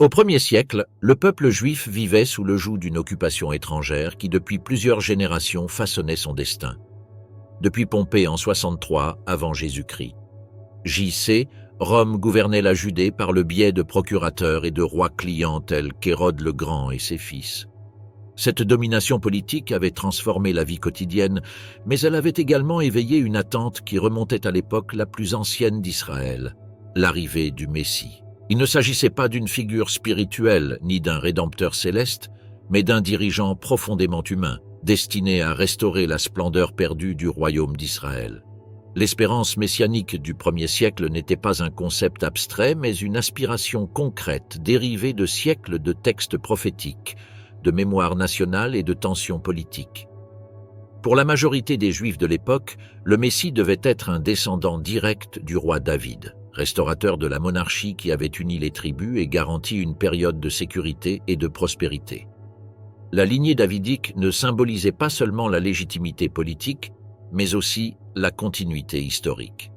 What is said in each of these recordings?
Au 1er siècle, le peuple juif vivait sous le joug d'une occupation étrangère qui depuis plusieurs générations façonnait son destin. Depuis Pompée en 63 avant Jésus-Christ. J.C., Rome gouvernait la Judée par le biais de procurateurs et de rois clients tels qu'Hérode le Grand et ses fils. Cette domination politique avait transformé la vie quotidienne, mais elle avait également éveillé une attente qui remontait à l'époque la plus ancienne d'Israël, l'arrivée du Messie. Il ne s'agissait pas d'une figure spirituelle ni d'un rédempteur céleste, mais d'un dirigeant profondément humain, destiné à restaurer la splendeur perdue du royaume d'Israël. L'espérance messianique du 1er siècle n'était pas un concept abstrait, mais une aspiration concrète dérivée de siècles de textes prophétiques, de mémoire nationale et de tensions politiques. Pour la majorité des Juifs de l'époque, le Messie devait être un descendant direct du roi David, restaurateur de la monarchie qui avait uni les tribus et garanti une période de sécurité et de prospérité. La lignée davidique ne symbolisait pas seulement la légitimité politique, mais aussi la continuité historique.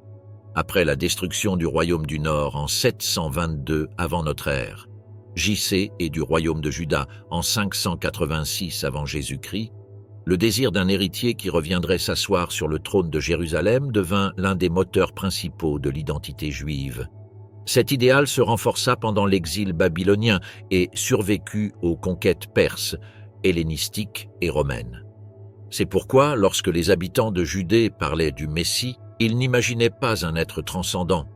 Après la destruction du royaume du Nord en 722 avant notre ère, J.C. et du royaume de Juda en 586 avant Jésus-Christ, le désir d'un héritier qui reviendrait s'asseoir sur le trône de Jérusalem devint l'un des moteurs principaux de l'identité juive. Cet idéal se renforça pendant l'exil babylonien et survécut aux conquêtes perses, hellénistiques et romaines. C'est pourquoi, lorsque les habitants de Judée parlaient du Messie, ils n'imaginaient pas un être transcendant,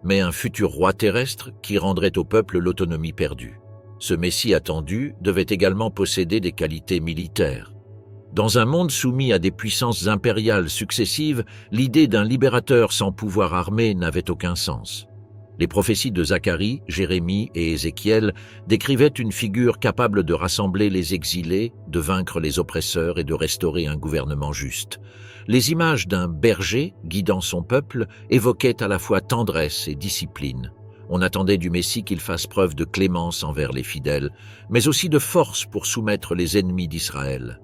mais un futur roi terrestre qui rendrait au peuple l'autonomie perdue. Ce Messie attendu devait également posséder des qualités militaires. Dans un monde soumis à des puissances impériales successives, l'idée d'un libérateur sans pouvoir armé n'avait aucun sens. Les prophéties de Zacharie, Jérémie et Ézéchiel décrivaient une figure capable de rassembler les exilés, de vaincre les oppresseurs et de restaurer un gouvernement juste. Les images d'un berger guidant son peuple évoquaient à la fois tendresse et discipline. On attendait du Messie qu'il fasse preuve de clémence envers les fidèles, mais aussi de force pour soumettre les ennemis d'Israël.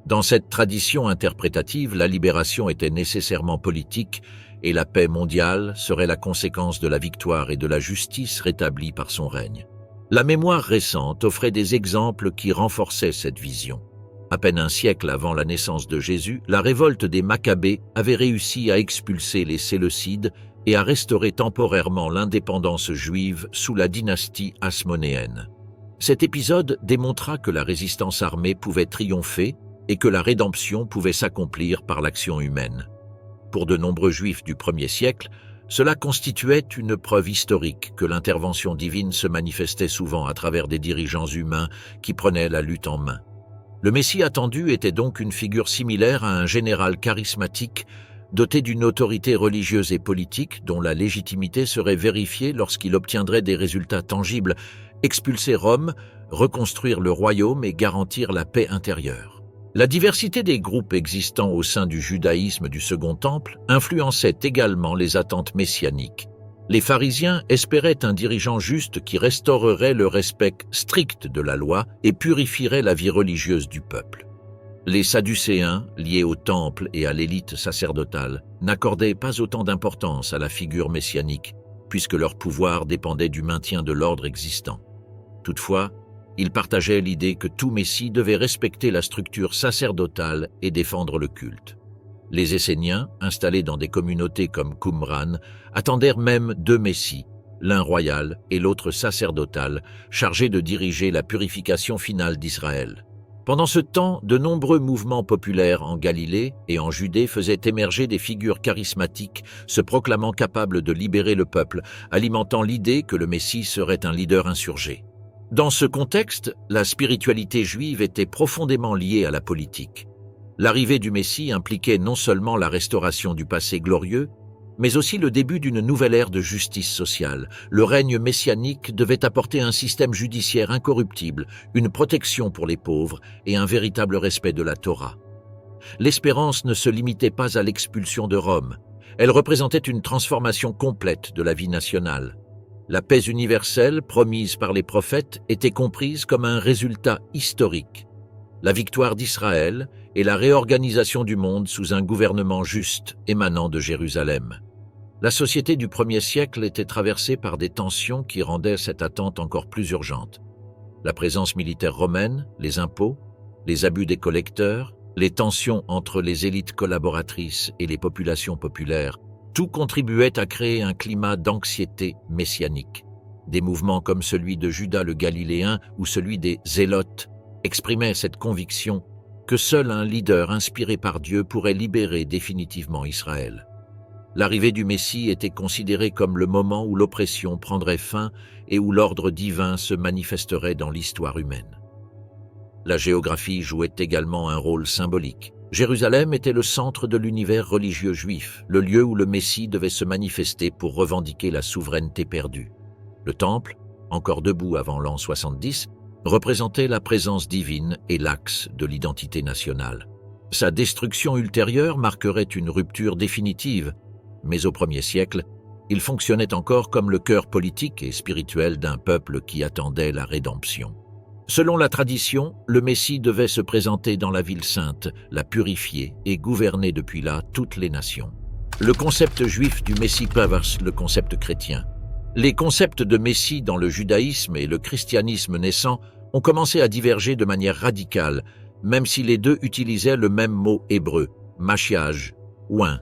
Dans cette tradition interprétative, la libération était nécessairement politique et la paix mondiale serait la conséquence de la victoire et de la justice rétablie par son règne. La mémoire récente offrait des exemples qui renforçaient cette vision. À peine un siècle avant la naissance de Jésus, la révolte des Maccabées avait réussi à expulser les Séleucides et à restaurer temporairement l'indépendance juive sous la dynastie hasmonéenne. Cet épisode démontra que la résistance armée pouvait triompher et que la rédemption pouvait s'accomplir par l'action humaine. Pour de nombreux Juifs du 1er siècle, cela constituait une preuve historique que l'intervention divine se manifestait souvent à travers des dirigeants humains qui prenaient la lutte en main. Le Messie attendu était donc une figure similaire à un général charismatique doté d'une autorité religieuse et politique dont la légitimité serait vérifiée lorsqu'il obtiendrait des résultats tangibles, expulser Rome, reconstruire le royaume et garantir la paix intérieure. La diversité des groupes existants au sein du judaïsme du Second Temple influençait également les attentes messianiques. Les pharisiens espéraient un dirigeant juste qui restaurerait le respect strict de la loi et purifierait la vie religieuse du peuple. Les Sadducéens, liés au temple et à l'élite sacerdotale, n'accordaient pas autant d'importance à la figure messianique, puisque leur pouvoir dépendait du maintien de l'ordre existant. Toutefois, ils partageaient l'idée que tout Messie devait respecter la structure sacerdotale et défendre le culte. Les Esséniens, installés dans des communautés comme Qumran, attendèrent même deux Messies, l'un royal et l'autre sacerdotal, chargés de diriger la purification finale d'Israël. Pendant ce temps, de nombreux mouvements populaires en Galilée et en Judée faisaient émerger des figures charismatiques se proclamant capables de libérer le peuple, alimentant l'idée que le Messie serait un leader insurgé. Dans ce contexte, la spiritualité juive était profondément liée à la politique. L'arrivée du Messie impliquait non seulement la restauration du passé glorieux, mais aussi le début d'une nouvelle ère de justice sociale. Le règne messianique devait apporter un système judiciaire incorruptible, une protection pour les pauvres et un véritable respect de la Torah. L'espérance ne se limitait pas à l'expulsion de Rome. Elle représentait une transformation complète de la vie nationale. La paix universelle, promise par les prophètes, était comprise comme un résultat historique. La victoire d'Israël et la réorganisation du monde sous un gouvernement juste émanant de Jérusalem. La société du 1er siècle était traversée par des tensions qui rendaient cette attente encore plus urgente. La présence militaire romaine, les impôts, les abus des collecteurs, les tensions entre les élites collaboratrices et les populations populaires, tout contribuait à créer un climat d'anxiété messianique. Des mouvements comme celui de Judas le Galiléen ou celui des Zélotes exprimaient cette conviction que seul un leader inspiré par Dieu pourrait libérer définitivement Israël. L'arrivée du Messie était considérée comme le moment où l'oppression prendrait fin et où l'ordre divin se manifesterait dans l'histoire humaine. La géographie jouait également un rôle symbolique. Jérusalem était le centre de l'univers religieux juif, le lieu où le Messie devait se manifester pour revendiquer la souveraineté perdue. Le temple, encore debout avant l'an 70, représentait la présence divine et l'axe de l'identité nationale. Sa destruction ultérieure marquerait une rupture définitive, mais au 1er siècle, il fonctionnait encore comme le cœur politique et spirituel d'un peuple qui attendait la rédemption. Selon la tradition, le Messie devait se présenter dans la ville sainte, la purifier et gouverner depuis là toutes les nations. Le concept juif du Messie traverse le concept chrétien. Les concepts de Messie dans le judaïsme et le christianisme naissant ont commencé à diverger de manière radicale, même si les deux utilisaient le même mot hébreu, Mashiach, oin.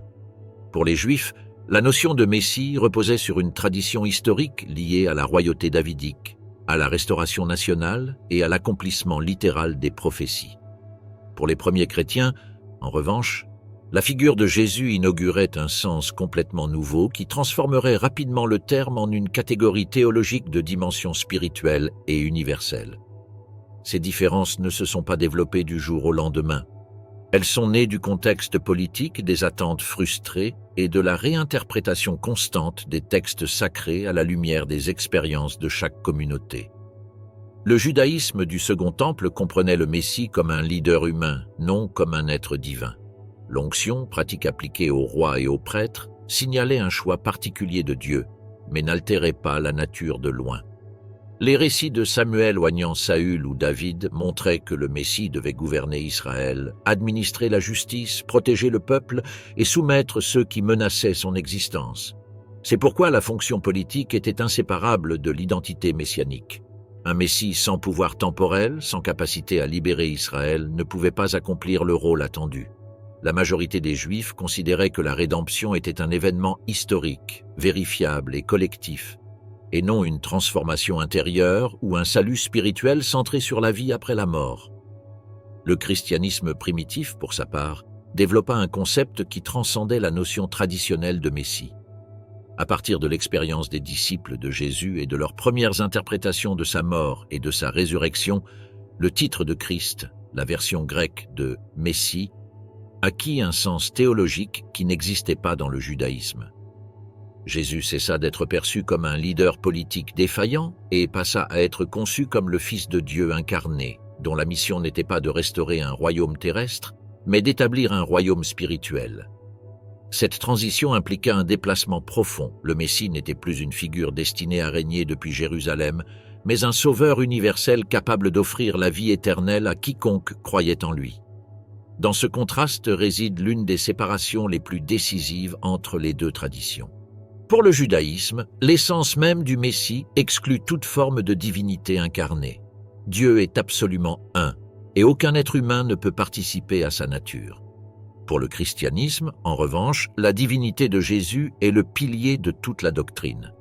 Pour les Juifs, la notion de Messie reposait sur une tradition historique liée à la royauté davidique, à la restauration nationale et à l'accomplissement littéral des prophéties. Pour les premiers chrétiens, en revanche, la figure de Jésus inaugurait un sens complètement nouveau qui transformerait rapidement le terme en une catégorie théologique de dimension spirituelle et universelle. Ces différences ne se sont pas développées du jour au lendemain. Elles sont nées du contexte politique, des attentes frustrées et de la réinterprétation constante des textes sacrés à la lumière des expériences de chaque communauté. Le judaïsme du Second Temple comprenait le Messie comme un leader humain, non comme un être divin. L'onction, pratique appliquée aux rois et aux prêtres, signalait un choix particulier de Dieu, mais n'altérait pas la nature de loin. Les récits de Samuel oignant Saül ou David montraient que le Messie devait gouverner Israël, administrer la justice, protéger le peuple et soumettre ceux qui menaçaient son existence. C'est pourquoi la fonction politique était inséparable de l'identité messianique. Un Messie sans pouvoir temporel, sans capacité à libérer Israël, ne pouvait pas accomplir le rôle attendu. La majorité des Juifs considérait que la rédemption était un événement historique, vérifiable et collectif, et non une transformation intérieure ou un salut spirituel centré sur la vie après la mort. Le christianisme primitif, pour sa part, développa un concept qui transcendait la notion traditionnelle de Messie. À partir de l'expérience des disciples de Jésus et de leurs premières interprétations de sa mort et de sa résurrection, le titre de Christ, la version grecque de Messie, acquit un sens théologique qui n'existait pas dans le judaïsme. Jésus cessa d'être perçu comme un leader politique défaillant et passa à être conçu comme le Fils de Dieu incarné, dont la mission n'était pas de restaurer un royaume terrestre, mais d'établir un royaume spirituel. Cette transition impliqua un déplacement profond. Le Messie n'était plus une figure destinée à régner depuis Jérusalem, mais un sauveur universel capable d'offrir la vie éternelle à quiconque croyait en lui. Dans ce contraste réside l'une des séparations les plus décisives entre les deux traditions. Pour le judaïsme, l'essence même du Messie exclut toute forme de divinité incarnée. Dieu est absolument un, et aucun être humain ne peut participer à sa nature. Pour le christianisme, en revanche, la divinité de Jésus est le pilier de toute la doctrine.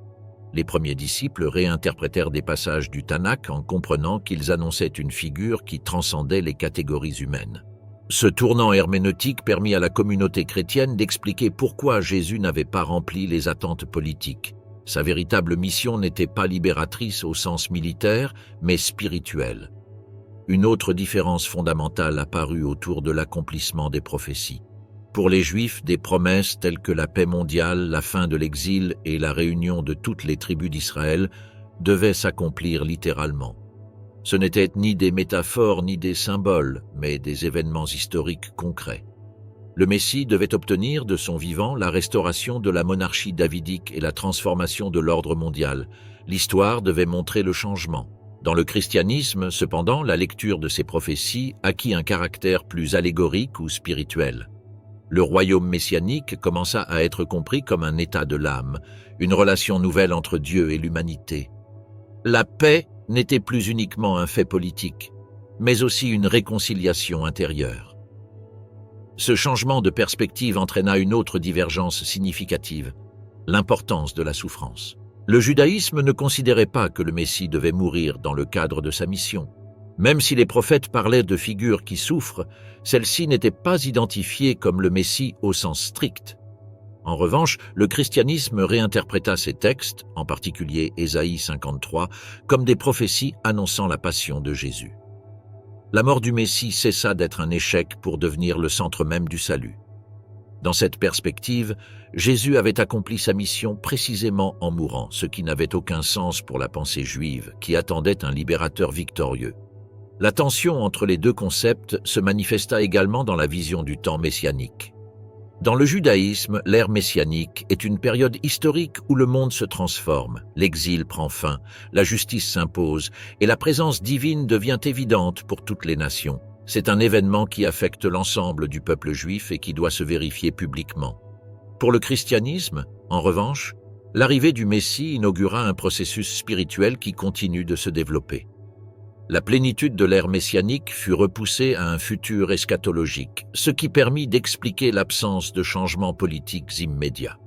Les premiers disciples réinterprétèrent des passages du Tanakh en comprenant qu'ils annonçaient une figure qui transcendait les catégories humaines. Ce tournant herméneutique permit à la communauté chrétienne d'expliquer pourquoi Jésus n'avait pas rempli les attentes politiques. Sa véritable mission n'était pas libératrice au sens militaire, mais spirituelle. Une autre différence fondamentale apparut autour de l'accomplissement des prophéties. Pour les Juifs, des promesses telles que la paix mondiale, la fin de l'exil et la réunion de toutes les tribus d'Israël devaient s'accomplir littéralement. Ce n'étaient ni des métaphores ni des symboles, mais des événements historiques concrets. Le Messie devait obtenir de son vivant la restauration de la monarchie davidique et la transformation de l'ordre mondial. L'histoire devait montrer le changement. Dans le christianisme, cependant, la lecture de ces prophéties acquit un caractère plus allégorique ou spirituel. Le royaume messianique commença à être compris comme un état de l'âme, une relation nouvelle entre Dieu et l'humanité. La paix n'était plus uniquement un fait politique, mais aussi une réconciliation intérieure. Ce changement de perspective entraîna une autre divergence significative, l'importance de la souffrance. Le judaïsme ne considérait pas que le Messie devait mourir dans le cadre de sa mission. Même si les prophètes parlaient de figures qui souffrent, celles-ci n'étaient pas identifiées comme le Messie au sens strict. En revanche, le christianisme réinterpréta ces textes, en particulier Ésaïe 53, comme des prophéties annonçant la passion de Jésus. La mort du Messie cessa d'être un échec pour devenir le centre même du salut. Dans cette perspective, Jésus avait accompli sa mission précisément en mourant, ce qui n'avait aucun sens pour la pensée juive, qui attendait un libérateur victorieux. La tension entre les deux concepts se manifesta également dans la vision du temps messianique. Dans le judaïsme, l'ère messianique est une période historique où le monde se transforme, l'exil prend fin, la justice s'impose et la présence divine devient évidente pour toutes les nations. C'est un événement qui affecte l'ensemble du peuple juif et qui doit se vérifier publiquement. Pour le christianisme, en revanche, l'arrivée du Messie inaugura un processus spirituel qui continue de se développer. La plénitude de l'ère messianique fut repoussée à un futur eschatologique, ce qui permit d'expliquer l'absence de changements politiques immédiats.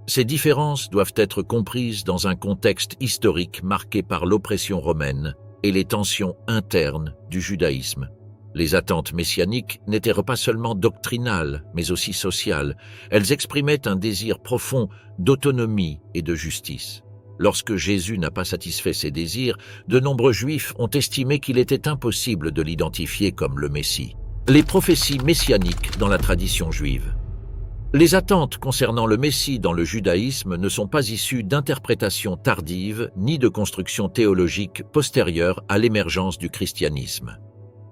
Ces différences doivent être comprises dans un contexte historique marqué par l'oppression romaine et les tensions internes du judaïsme. Les attentes messianiques n'étaient pas seulement doctrinales, mais aussi sociales. Elles exprimaient un désir profond d'autonomie et de justice. Lorsque Jésus n'a pas satisfait ses désirs, de nombreux Juifs ont estimé qu'il était impossible de l'identifier comme le Messie. Les prophéties messianiques dans la tradition juive. Les attentes concernant le Messie dans le judaïsme ne sont pas issues d'interprétations tardives ni de constructions théologiques postérieures à l'émergence du christianisme.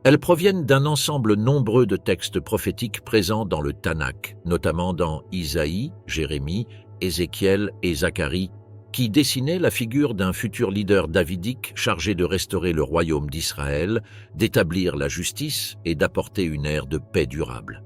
Elles proviennent d'un ensemble nombreux de textes prophétiques présents dans le Tanakh, notamment dans Isaïe, Jérémie, Ézéchiel et Zacharie, qui dessinait la figure d'un futur leader davidique chargé de restaurer le royaume d'Israël, d'établir la justice et d'apporter une ère de paix durable.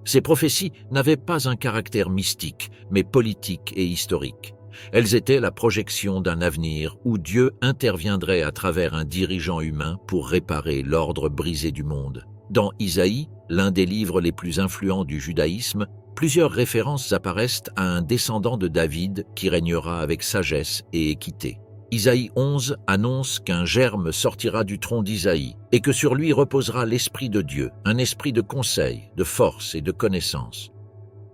Ces prophéties n'avaient pas un caractère mystique, mais politique et historique. Elles étaient la projection d'un avenir où Dieu interviendrait à travers un dirigeant humain pour réparer l'ordre brisé du monde. Dans Isaïe, l'un des livres les plus influents du judaïsme, plusieurs références apparaissent à un descendant de David qui régnera avec sagesse et équité. Isaïe 11 annonce qu'un germe sortira du tronc d'Isaïe et que sur lui reposera l'Esprit de Dieu, un esprit de conseil, de force et de connaissance.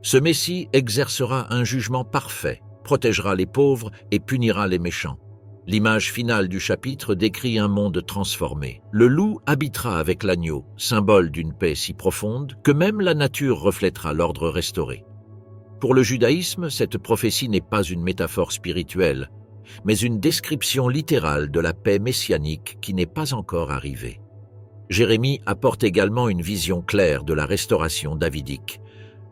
Ce Messie exercera un jugement parfait, protégera les pauvres et punira les méchants. L'image finale du chapitre décrit un monde transformé. Le loup habitera avec l'agneau, symbole d'une paix si profonde que même la nature reflètera l'ordre restauré. Pour le judaïsme, cette prophétie n'est pas une métaphore spirituelle, mais une description littérale de la paix messianique qui n'est pas encore arrivée. Jérémie apporte également une vision claire de la restauration davidique.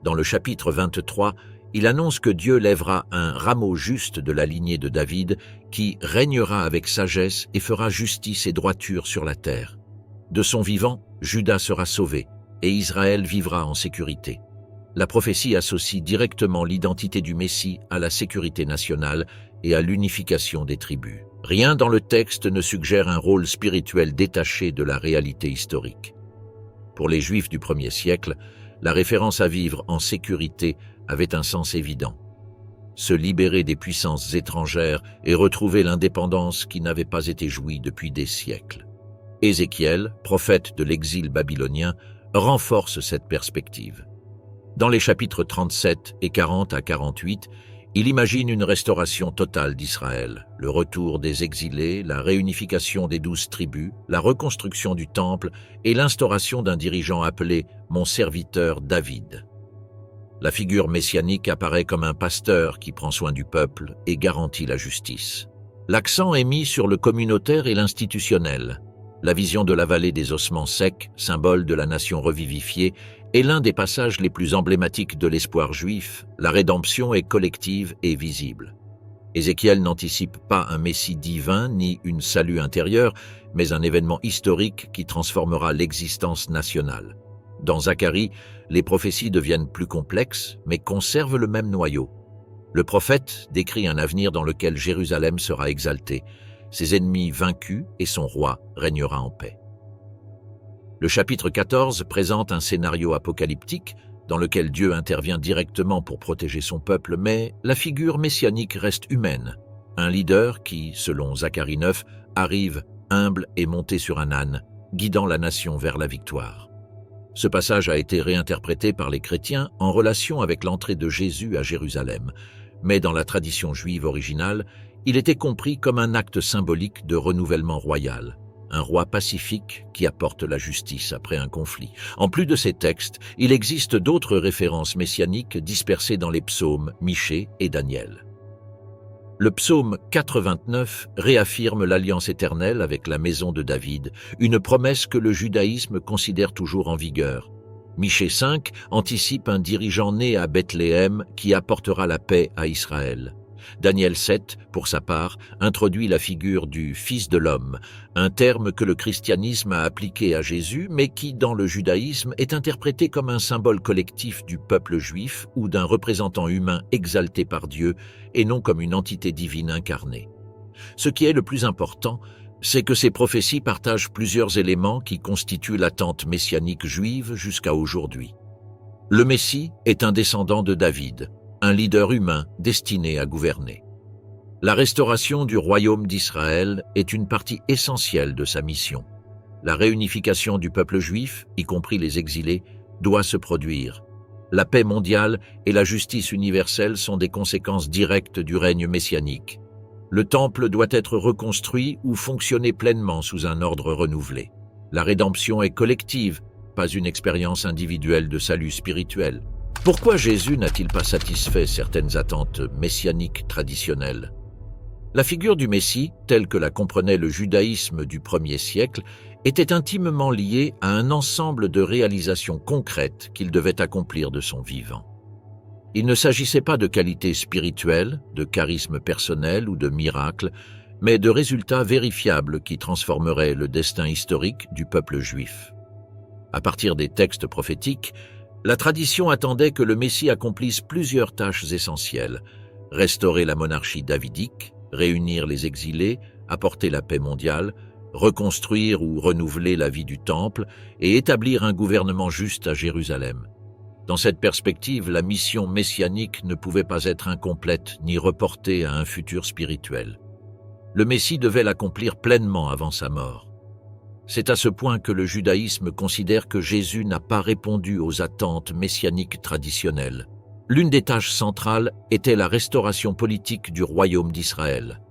Dans le chapitre 23, il annonce que Dieu lèvera un rameau juste de la lignée de David qui régnera avec sagesse et fera justice et droiture sur la terre. De son vivant, Juda sera sauvé et Israël vivra en sécurité. La prophétie associe directement l'identité du Messie à la sécurité nationale et à l'unification des tribus. Rien dans le texte ne suggère un rôle spirituel détaché de la réalité historique. Pour les Juifs du 1er siècle, la référence à vivre en sécurité avait un sens évident. Se libérer des puissances étrangères et retrouver l'indépendance qui n'avait pas été jouie depuis des siècles. Ézéchiel, prophète de l'exil babylonien, renforce cette perspective. Dans les chapitres 37 et 40 à 48, il imagine une restauration totale d'Israël, le retour des exilés, la réunification des 12 tribus, la reconstruction du temple et l'instauration d'un dirigeant appelé « mon serviteur David ». La figure messianique apparaît comme un pasteur qui prend soin du peuple et garantit la justice. L'accent est mis sur le communautaire et l'institutionnel. La vision de la vallée des ossements secs, symbole de la nation revivifiée, est l'un des passages les plus emblématiques de l'espoir juif. La rédemption est collective et visible. Ézéchiel n'anticipe pas un messie divin ni une salut intérieur, mais un événement historique qui transformera l'existence nationale. Dans Zacharie, les prophéties deviennent plus complexes, mais conservent le même noyau. Le prophète décrit un avenir dans lequel Jérusalem sera exaltée, ses ennemis vaincus et son roi régnera en paix. Le chapitre 14 présente un scénario apocalyptique dans lequel Dieu intervient directement pour protéger son peuple, mais la figure messianique reste humaine. Un leader qui, selon Zacharie 9, arrive humble et monté sur un âne, guidant la nation vers la victoire. Ce passage a été réinterprété par les chrétiens en relation avec l'entrée de Jésus à Jérusalem, mais dans la tradition juive originale, il était compris comme un acte symbolique de renouvellement royal, un roi pacifique qui apporte la justice après un conflit. En plus de ces textes, il existe d'autres références messianiques dispersées dans les psaumes Michée et Daniel. Le psaume 89 réaffirme l'alliance éternelle avec la maison de David, une promesse que le judaïsme considère toujours en vigueur. Michée 5 anticipe un dirigeant né à Bethléem qui apportera la paix à Israël. Daniel 7, pour sa part, introduit la figure du Fils de l'homme, un terme que le christianisme a appliqué à Jésus, mais qui, dans le judaïsme, est interprété comme un symbole collectif du peuple juif ou d'un représentant humain exalté par Dieu, et non comme une entité divine incarnée. Ce qui est le plus important, c'est que ces prophéties partagent plusieurs éléments qui constituent l'attente messianique juive jusqu'à aujourd'hui. Le Messie est un descendant de David, un leader humain destiné à gouverner. La restauration du royaume d'Israël est une partie essentielle de sa mission. La réunification du peuple juif, y compris les exilés, doit se produire. La paix mondiale et la justice universelle sont des conséquences directes du règne messianique. Le temple doit être reconstruit ou fonctionner pleinement sous un ordre renouvelé. La rédemption est collective, pas une expérience individuelle de salut spirituel. Pourquoi Jésus n'a-t-il pas satisfait certaines attentes messianiques traditionnelles? La figure du Messie, telle que la comprenait le judaïsme du 1er siècle, était intimement liée à un ensemble de réalisations concrètes qu'il devait accomplir de son vivant. Il ne s'agissait pas de qualités spirituelles, de charisme personnel ou de miracles, mais de résultats vérifiables qui transformeraient le destin historique du peuple juif. À partir des textes prophétiques, la tradition attendait que le Messie accomplisse plusieurs tâches essentielles: restaurer la monarchie davidique, réunir les exilés, apporter la paix mondiale, reconstruire ou renouveler la vie du temple et établir un gouvernement juste à Jérusalem. Dans cette perspective, la mission messianique ne pouvait pas être incomplète ni reportée à un futur spirituel. Le Messie devait l'accomplir pleinement avant sa mort. C'est à ce point que le judaïsme considère que Jésus n'a pas répondu aux attentes messianiques traditionnelles. L'une des tâches centrales était la restauration politique du royaume d'Israël.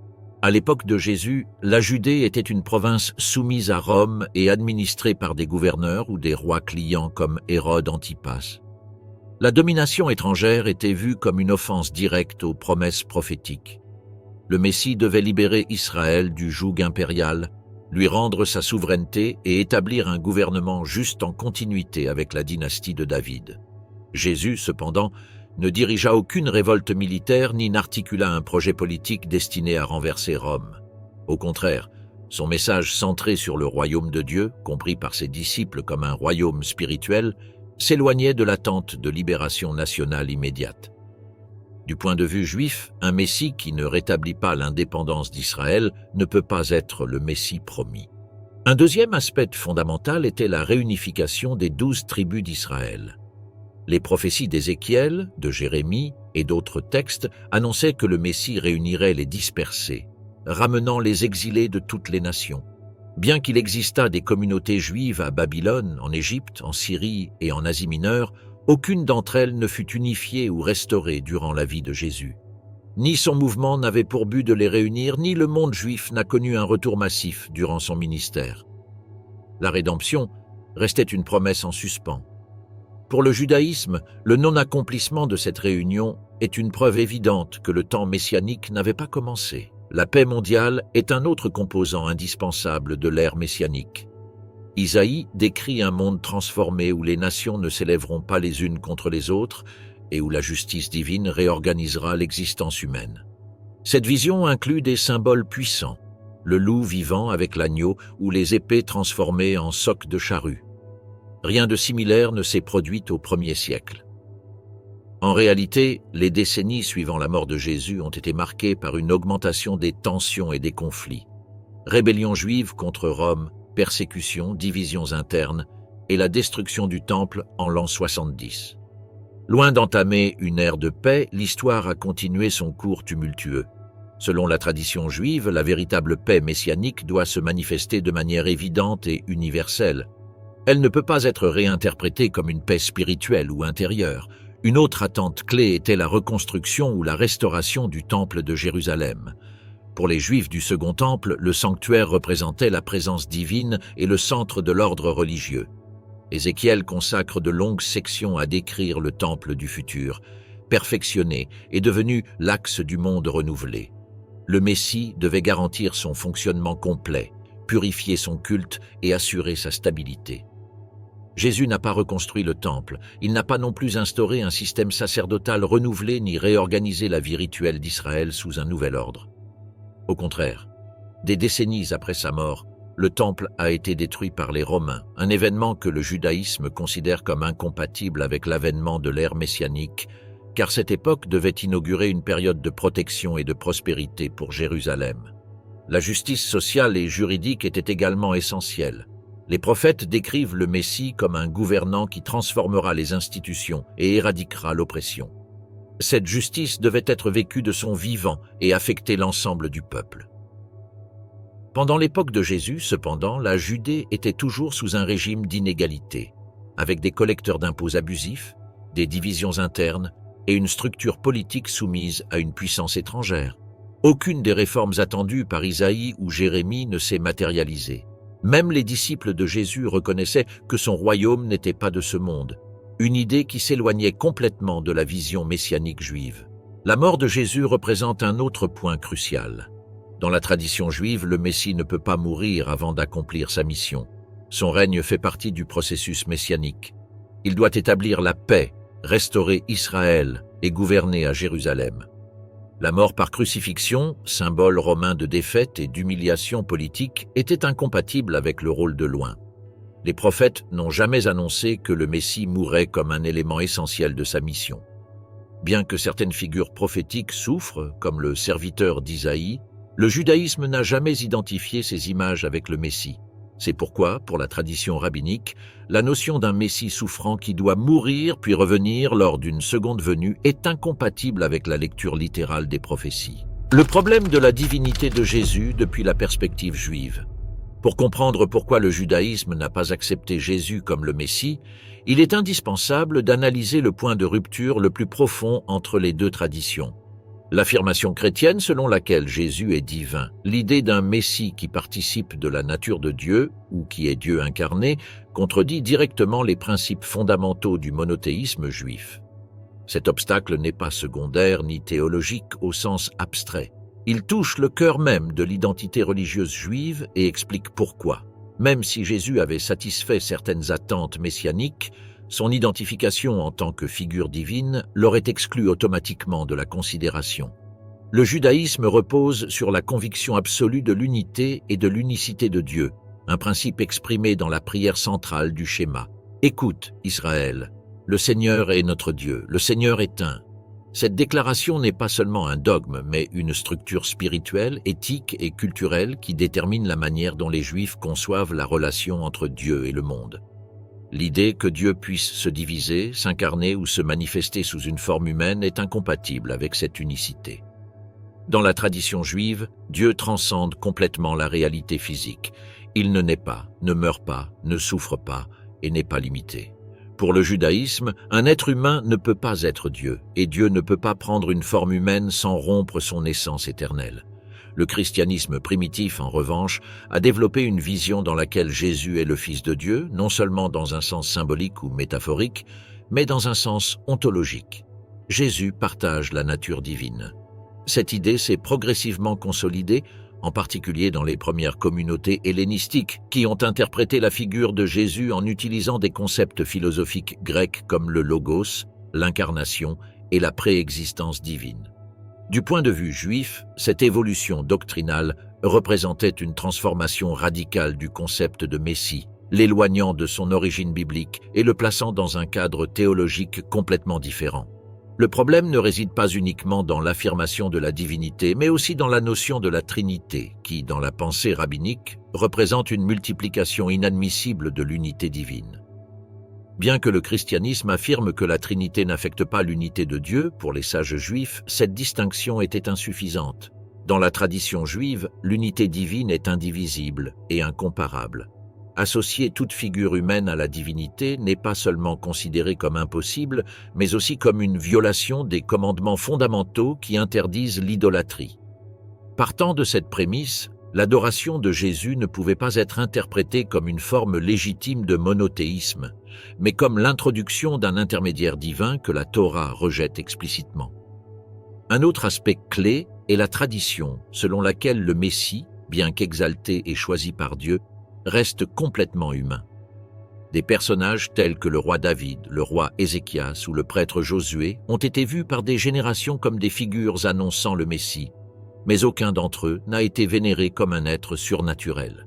À l'époque de Jésus, la Judée était une province soumise à Rome et administrée par des gouverneurs ou des rois clients comme Hérode Antipas. La domination étrangère était vue comme une offense directe aux promesses prophétiques. Le Messie devait libérer Israël du joug impérial, lui rendre sa souveraineté et établir un gouvernement juste en continuité avec la dynastie de David. Jésus, cependant, ne dirigea aucune révolte militaire ni n'articula un projet politique destiné à renverser Rome. Au contraire, son message centré sur le royaume de Dieu, compris par ses disciples comme un royaume spirituel, s'éloignait de l'attente de libération nationale immédiate. Du point de vue juif, un Messie qui ne rétablit pas l'indépendance d'Israël ne peut pas être le Messie promis. Un deuxième aspect fondamental était la réunification des 12 tribus d'Israël. Les prophéties d'Ézéchiel, de Jérémie et d'autres textes annonçaient que le Messie réunirait les dispersés, ramenant les exilés de toutes les nations. Bien qu'il existât des communautés juives à Babylone, en Égypte, en Syrie et en Asie mineure, aucune d'entre elles ne fut unifiée ou restaurée durant la vie de Jésus. Ni son mouvement n'avait pour but de les réunir, ni le monde juif n'a connu un retour massif durant son ministère. La rédemption restait une promesse en suspens. Pour le judaïsme, le non-accomplissement de cette réunion est une preuve évidente que le temps messianique n'avait pas commencé. La paix mondiale est un autre composant indispensable de l'ère messianique. Isaïe décrit un monde transformé où les nations ne s'élèveront pas les unes contre les autres et où la justice divine réorganisera l'existence humaine. Cette vision inclut des symboles puissants, le loup vivant avec l'agneau ou les épées transformées en socs de charrue. Rien de similaire ne s'est produit au 1er siècle. En réalité, les décennies suivant la mort de Jésus ont été marquées par une augmentation des tensions et des conflits. Rébellion juive contre Rome, persécutions, divisions internes et la destruction du temple en l'an 70. Loin d'entamer une ère de paix, l'histoire a continué son cours tumultueux. Selon la tradition juive, la véritable paix messianique doit se manifester de manière évidente et universelle. Elle ne peut pas être réinterprétée comme une paix spirituelle ou intérieure. Une autre attente clé était la reconstruction ou la restauration du temple de Jérusalem. Pour les Juifs du Second Temple, le sanctuaire représentait la présence divine et le centre de l'ordre religieux. Ézéchiel consacre de longues sections à décrire le temple du futur, perfectionné et devenu l'axe du monde renouvelé. Le Messie devait garantir son fonctionnement complet, purifier son culte et assurer sa stabilité. Jésus n'a pas reconstruit le temple, il n'a pas non plus instauré un système sacerdotal renouvelé ni réorganisé la vie rituelle d'Israël sous un nouvel ordre. Au contraire, des décennies après sa mort, le temple a été détruit par les Romains, un événement que le judaïsme considère comme incompatible avec l'avènement de l'ère messianique, car cette époque devait inaugurer une période de protection et de prospérité pour Jérusalem. La justice sociale et juridique était également essentielle. Les prophètes décrivent le Messie comme un gouvernant qui transformera les institutions et éradiquera l'oppression. Cette justice devait être vécue de son vivant et affecter l'ensemble du peuple. Pendant l'époque de Jésus, cependant, la Judée était toujours sous un régime d'inégalité, avec des collecteurs d'impôts abusifs, des divisions internes et une structure politique soumise à une puissance étrangère. Aucune des réformes attendues par Isaïe ou Jérémie ne s'est matérialisée. Même les disciples de Jésus reconnaissaient que son royaume n'était pas de ce monde, une idée qui s'éloignait complètement de la vision messianique juive. La mort de Jésus représente un autre point crucial. Dans la tradition juive, le Messie ne peut pas mourir avant d'accomplir sa mission. Son règne fait partie du processus messianique. Il doit établir la paix, restaurer Israël et gouverner à Jérusalem. La mort par crucifixion, symbole romain de défaite et d'humiliation politique, était incompatible avec le rôle de loin. Les prophètes n'ont jamais annoncé que le Messie mourrait comme un élément essentiel de sa mission. Bien que certaines figures prophétiques souffrent, comme le serviteur d'Isaïe, le judaïsme n'a jamais identifié ces images avec le Messie. C'est pourquoi, pour la tradition rabbinique, la notion d'un Messie souffrant qui doit mourir puis revenir lors d'une seconde venue est incompatible avec la lecture littérale des prophéties. Le problème de la divinité de Jésus depuis la perspective juive. Pour comprendre pourquoi le judaïsme n'a pas accepté Jésus comme le Messie, il est indispensable d'analyser le point de rupture le plus profond entre les deux traditions. L'affirmation chrétienne selon laquelle Jésus est divin, l'idée d'un Messie qui participe de la nature de Dieu ou qui est Dieu incarné, contredit directement les principes fondamentaux du monothéisme juif. Cet obstacle n'est pas secondaire ni théologique au sens abstrait. Il touche le cœur même de l'identité religieuse juive et explique pourquoi. Même si Jésus avait satisfait certaines attentes messianiques, son identification en tant que figure divine l'aurait exclu automatiquement de la considération. Le judaïsme repose sur la conviction absolue de l'unité et de l'unicité de Dieu, un principe exprimé dans la prière centrale du schéma. « Écoute, Israël, le Seigneur est notre Dieu, le Seigneur est un ». Cette déclaration n'est pas seulement un dogme, mais une structure spirituelle, éthique et culturelle qui détermine la manière dont les Juifs conçoivent la relation entre Dieu et le monde. L'idée que Dieu puisse se diviser, s'incarner ou se manifester sous une forme humaine est incompatible avec cette unicité. Dans la tradition juive, Dieu transcende complètement la réalité physique. Il ne naît pas, ne meurt pas, ne souffre pas et n'est pas limité. Pour le judaïsme, un être humain ne peut pas être Dieu, et Dieu ne peut pas prendre une forme humaine sans rompre son essence éternelle. Le christianisme primitif, en revanche, a développé une vision dans laquelle Jésus est le Fils de Dieu, non seulement dans un sens symbolique ou métaphorique, mais dans un sens ontologique. Jésus partage la nature divine. Cette idée s'est progressivement consolidée, en particulier dans les premières communautés hellénistiques, qui ont interprété la figure de Jésus en utilisant des concepts philosophiques grecs comme le logos, l'incarnation et la préexistence divine. Du point de vue juif, cette évolution doctrinale représentait une transformation radicale du concept de Messie, l'éloignant de son origine biblique et le plaçant dans un cadre théologique complètement différent. Le problème ne réside pas uniquement dans l'affirmation de la divinité, mais aussi dans la notion de la Trinité, qui, dans la pensée rabbinique, représente une multiplication inadmissible de l'unité divine. Bien que le christianisme affirme que la Trinité n'affecte pas l'unité de Dieu, pour les sages juifs, cette distinction était insuffisante. Dans la tradition juive, l'unité divine est indivisible et incomparable. Associer toute figure humaine à la divinité n'est pas seulement considéré comme impossible, mais aussi comme une violation des commandements fondamentaux qui interdisent l'idolâtrie. Partant de cette prémisse, l'adoration de Jésus ne pouvait pas être interprétée comme une forme légitime de monothéisme, mais comme l'introduction d'un intermédiaire divin que la Torah rejette explicitement. Un autre aspect clé est la tradition, selon laquelle le Messie, bien qu'exalté et choisi par Dieu, reste complètement humain. Des personnages tels que le roi David, le roi Ézéchias ou le prêtre Josué ont été vus par des générations comme des figures annonçant le Messie, mais aucun d'entre eux n'a été vénéré comme un être surnaturel.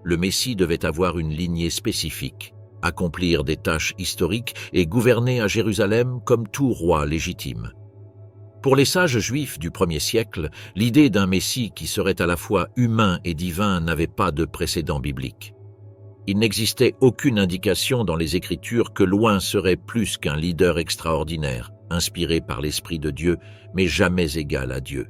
Le Messie devait avoir une lignée spécifique, accomplir des tâches historiques et gouverner à Jérusalem comme tout roi légitime. Pour les sages juifs du 1er siècle, l'idée d'un Messie qui serait à la fois humain et divin n'avait pas de précédent biblique. Il n'existait aucune indication dans les Écritures que loin serait plus qu'un leader extraordinaire, inspiré par l'Esprit de Dieu, mais jamais égal à Dieu.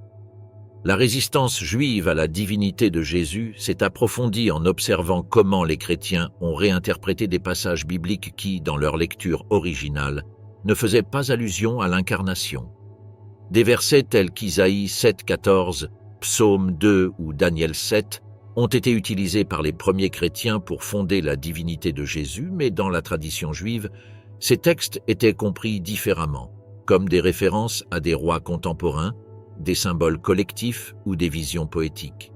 La résistance juive à la divinité de Jésus s'est approfondie en observant comment les chrétiens ont réinterprété des passages bibliques qui, dans leur lecture originale, ne faisaient pas allusion à l'incarnation. Des versets tels qu'Isaïe 7,14, Psaume 2 ou Daniel 7 ont été utilisés par les premiers chrétiens pour fonder la divinité de Jésus, mais dans la tradition juive, ces textes étaient compris différemment, comme des références à des rois contemporains, des symboles collectifs ou des visions poétiques.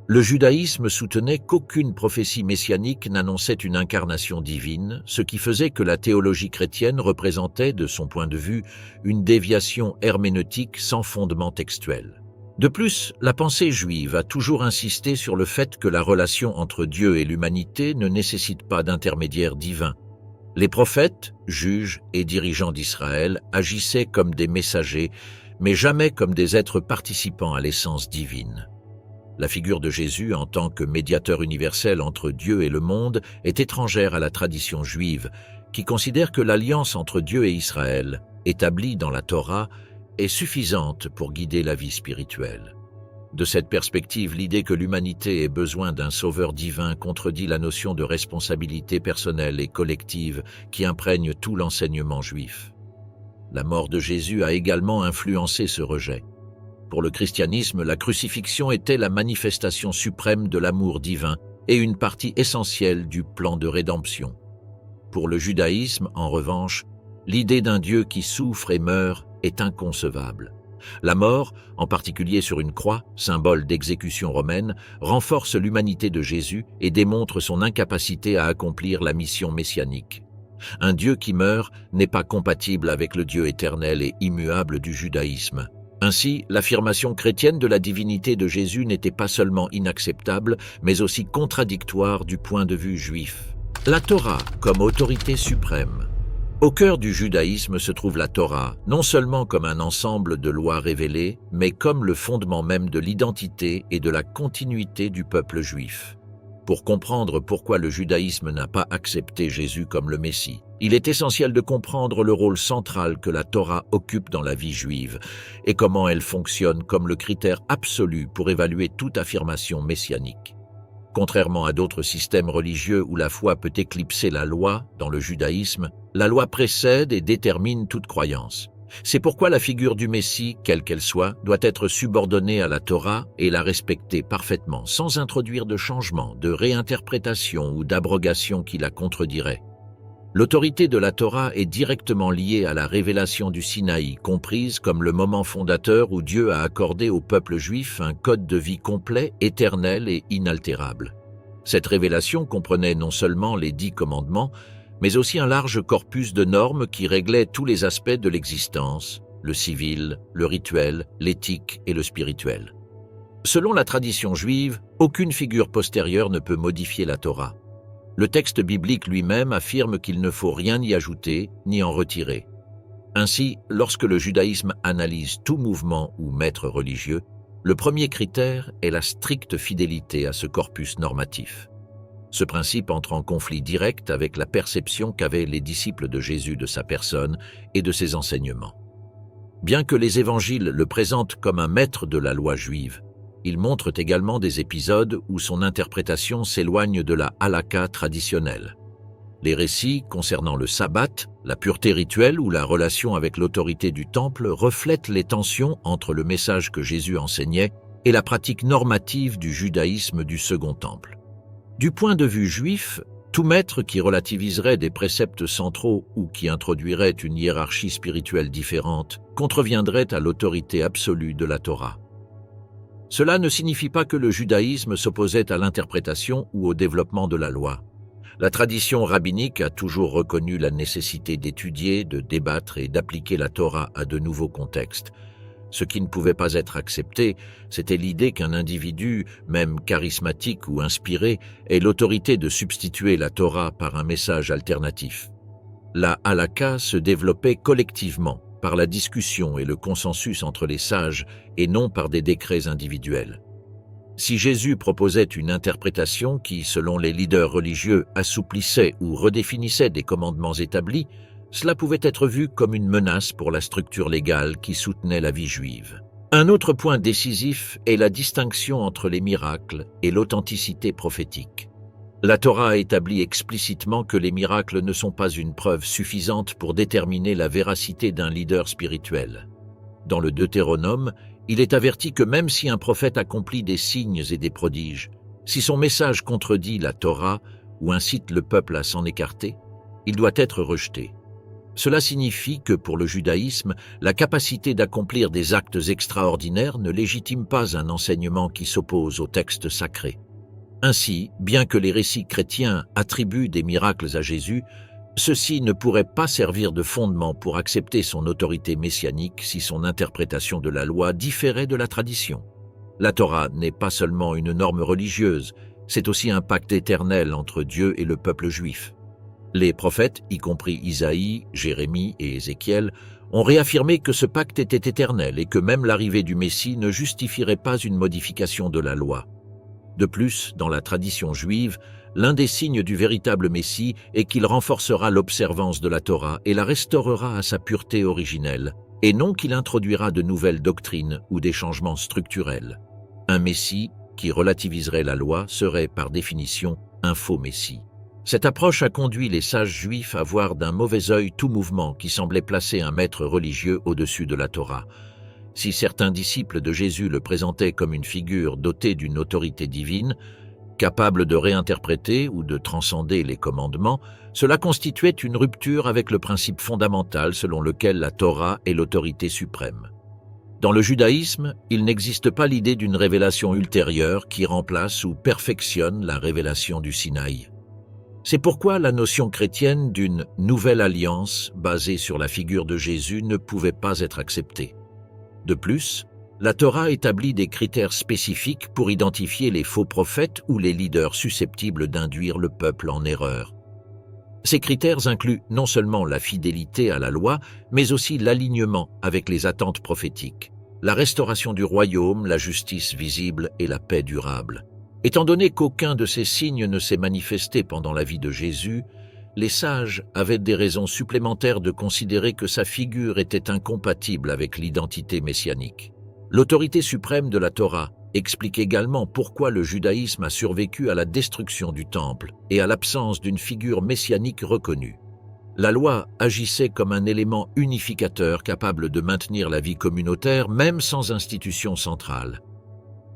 Le judaïsme soutenait qu'aucune prophétie messianique n'annonçait une incarnation divine, ce qui faisait que la théologie chrétienne représentait, de son point de vue, une déviation herméneutique sans fondement textuel. De plus, la pensée juive a toujours insisté sur le fait que la relation entre Dieu et l'humanité ne nécessite pas d'intermédiaire divin. Les prophètes, juges et dirigeants d'Israël agissaient comme des messagers, mais jamais comme des êtres participant à l'essence divine. La figure de Jésus en tant que médiateur universel entre Dieu et le monde est étrangère à la tradition juive, qui considère que l'alliance entre Dieu et Israël, établie dans la Torah, est suffisante pour guider la vie spirituelle. De cette perspective, l'idée que l'humanité ait besoin d'un sauveur divin contredit la notion de responsabilité personnelle et collective qui imprègne tout l'enseignement juif. La mort de Jésus a également influencé ce rejet. Pour le christianisme, la crucifixion était la manifestation suprême de l'amour divin et une partie essentielle du plan de rédemption. Pour le judaïsme, en revanche, l'idée d'un Dieu qui souffre et meurt est inconcevable. La mort, en particulier sur une croix, symbole d'exécution romaine, renforce l'humanité de Jésus et démontre son incapacité à accomplir la mission messianique. Un Dieu qui meurt n'est pas compatible avec le Dieu éternel et immuable du judaïsme. Ainsi, l'affirmation chrétienne de la divinité de Jésus n'était pas seulement inacceptable, mais aussi contradictoire du point de vue juif. La Torah comme autorité suprême. Au cœur du judaïsme se trouve la Torah, non seulement comme un ensemble de lois révélées, mais comme le fondement même de l'identité et de la continuité du peuple juif. Pour comprendre pourquoi le judaïsme n'a pas accepté Jésus comme le Messie, il est essentiel de comprendre le rôle central que la Torah occupe dans la vie juive et comment elle fonctionne comme le critère absolu pour évaluer toute affirmation messianique. Contrairement à d'autres systèmes religieux où la foi peut éclipser la loi, dans le judaïsme, la loi précède et détermine toute croyance. C'est pourquoi la figure du Messie, quelle qu'elle soit, doit être subordonnée à la Torah et la respecter parfaitement, sans introduire de changement, de réinterprétation ou d'abrogation qui la contredirait. L'autorité de la Torah est directement liée à la révélation du Sinaï, comprise comme le moment fondateur où Dieu a accordé au peuple juif un code de vie complet, éternel et inaltérable. Cette révélation comprenait non seulement les 10 commandements, mais aussi un large corpus de normes qui réglaient tous les aspects de l'existence, le civil, le rituel, l'éthique et le spirituel. Selon la tradition juive, aucune figure postérieure ne peut modifier la Torah. Le texte biblique lui-même affirme qu'il ne faut rien y ajouter ni en retirer. Ainsi, lorsque le judaïsme analyse tout mouvement ou maître religieux, le premier critère est la stricte fidélité à ce corpus normatif. Ce principe entre en conflit direct avec la perception qu'avaient les disciples de Jésus de sa personne et de ses enseignements. Bien que les évangiles le présentent comme un maître de la loi juive, ils montrent également des épisodes où son interprétation s'éloigne de la halakha traditionnelle. Les récits concernant le sabbat, la pureté rituelle ou la relation avec l'autorité du temple reflètent les tensions entre le message que Jésus enseignait et la pratique normative du judaïsme du Second Temple. Du point de vue juif, tout maître qui relativiserait des préceptes centraux ou qui introduirait une hiérarchie spirituelle différente contreviendrait à l'autorité absolue de la Torah. Cela ne signifie pas que le judaïsme s'opposait à l'interprétation ou au développement de la loi. La tradition rabbinique a toujours reconnu la nécessité d'étudier, de débattre et d'appliquer la Torah à de nouveaux contextes. Ce qui ne pouvait pas être accepté, c'était l'idée qu'un individu, même charismatique ou inspiré, ait l'autorité de substituer la Torah par un message alternatif. La halakha se développait collectivement, par la discussion et le consensus entre les sages et non par des décrets individuels. Si Jésus proposait une interprétation qui, selon les leaders religieux, assouplissait ou redéfinissait des commandements établis, cela pouvait être vu comme une menace pour la structure légale qui soutenait la vie juive. Un autre point décisif est la distinction entre les miracles et l'authenticité prophétique. La Torah établit explicitement que les miracles ne sont pas une preuve suffisante pour déterminer la véracité d'un leader spirituel. Dans le Deutéronome, il est averti que même si un prophète accomplit des signes et des prodiges, si son message contredit la Torah ou incite le peuple à s'en écarter, il doit être rejeté. Cela signifie que pour le judaïsme, la capacité d'accomplir des actes extraordinaires ne légitime pas un enseignement qui s'oppose au texte sacré. Ainsi, bien que les récits chrétiens attribuent des miracles à Jésus, ceux-ci ne pourraient pas servir de fondement pour accepter son autorité messianique si son interprétation de la loi différait de la tradition. La Torah n'est pas seulement une norme religieuse, c'est aussi un pacte éternel entre Dieu et le peuple juif. Les prophètes, y compris Isaïe, Jérémie et Ézéchiel, ont réaffirmé que ce pacte était éternel et que même l'arrivée du Messie ne justifierait pas une modification de la loi. De plus, dans la tradition juive, l'un des signes du véritable Messie est qu'il renforcera l'observance de la Torah et la restaurera à sa pureté originelle, et non qu'il introduira de nouvelles doctrines ou des changements structurels. Un Messie qui relativiserait la loi serait, par définition, un faux Messie. Cette approche a conduit les sages juifs à voir d'un mauvais œil tout mouvement qui semblait placer un maître religieux au-dessus de la Torah. Si certains disciples de Jésus le présentaient comme une figure dotée d'une autorité divine, capable de réinterpréter ou de transcender les commandements, cela constituait une rupture avec le principe fondamental selon lequel la Torah est l'autorité suprême. Dans le judaïsme, il n'existe pas l'idée d'une révélation ultérieure qui remplace ou perfectionne la révélation du Sinaï. C'est pourquoi la notion chrétienne d'une nouvelle alliance basée sur la figure de Jésus ne pouvait pas être acceptée. De plus, la Torah établit des critères spécifiques pour identifier les faux prophètes ou les leaders susceptibles d'induire le peuple en erreur. Ces critères incluent non seulement la fidélité à la loi, mais aussi l'alignement avec les attentes prophétiques, la restauration du royaume, la justice visible et la paix durable. Étant donné qu'aucun de ces signes ne s'est manifesté pendant la vie de Jésus, les sages avaient des raisons supplémentaires de considérer que sa figure était incompatible avec l'identité messianique. L'autorité suprême de la Torah explique également pourquoi le judaïsme a survécu à la destruction du temple et à l'absence d'une figure messianique reconnue. La loi agissait comme un élément unificateur capable de maintenir la vie communautaire même sans institution centrale.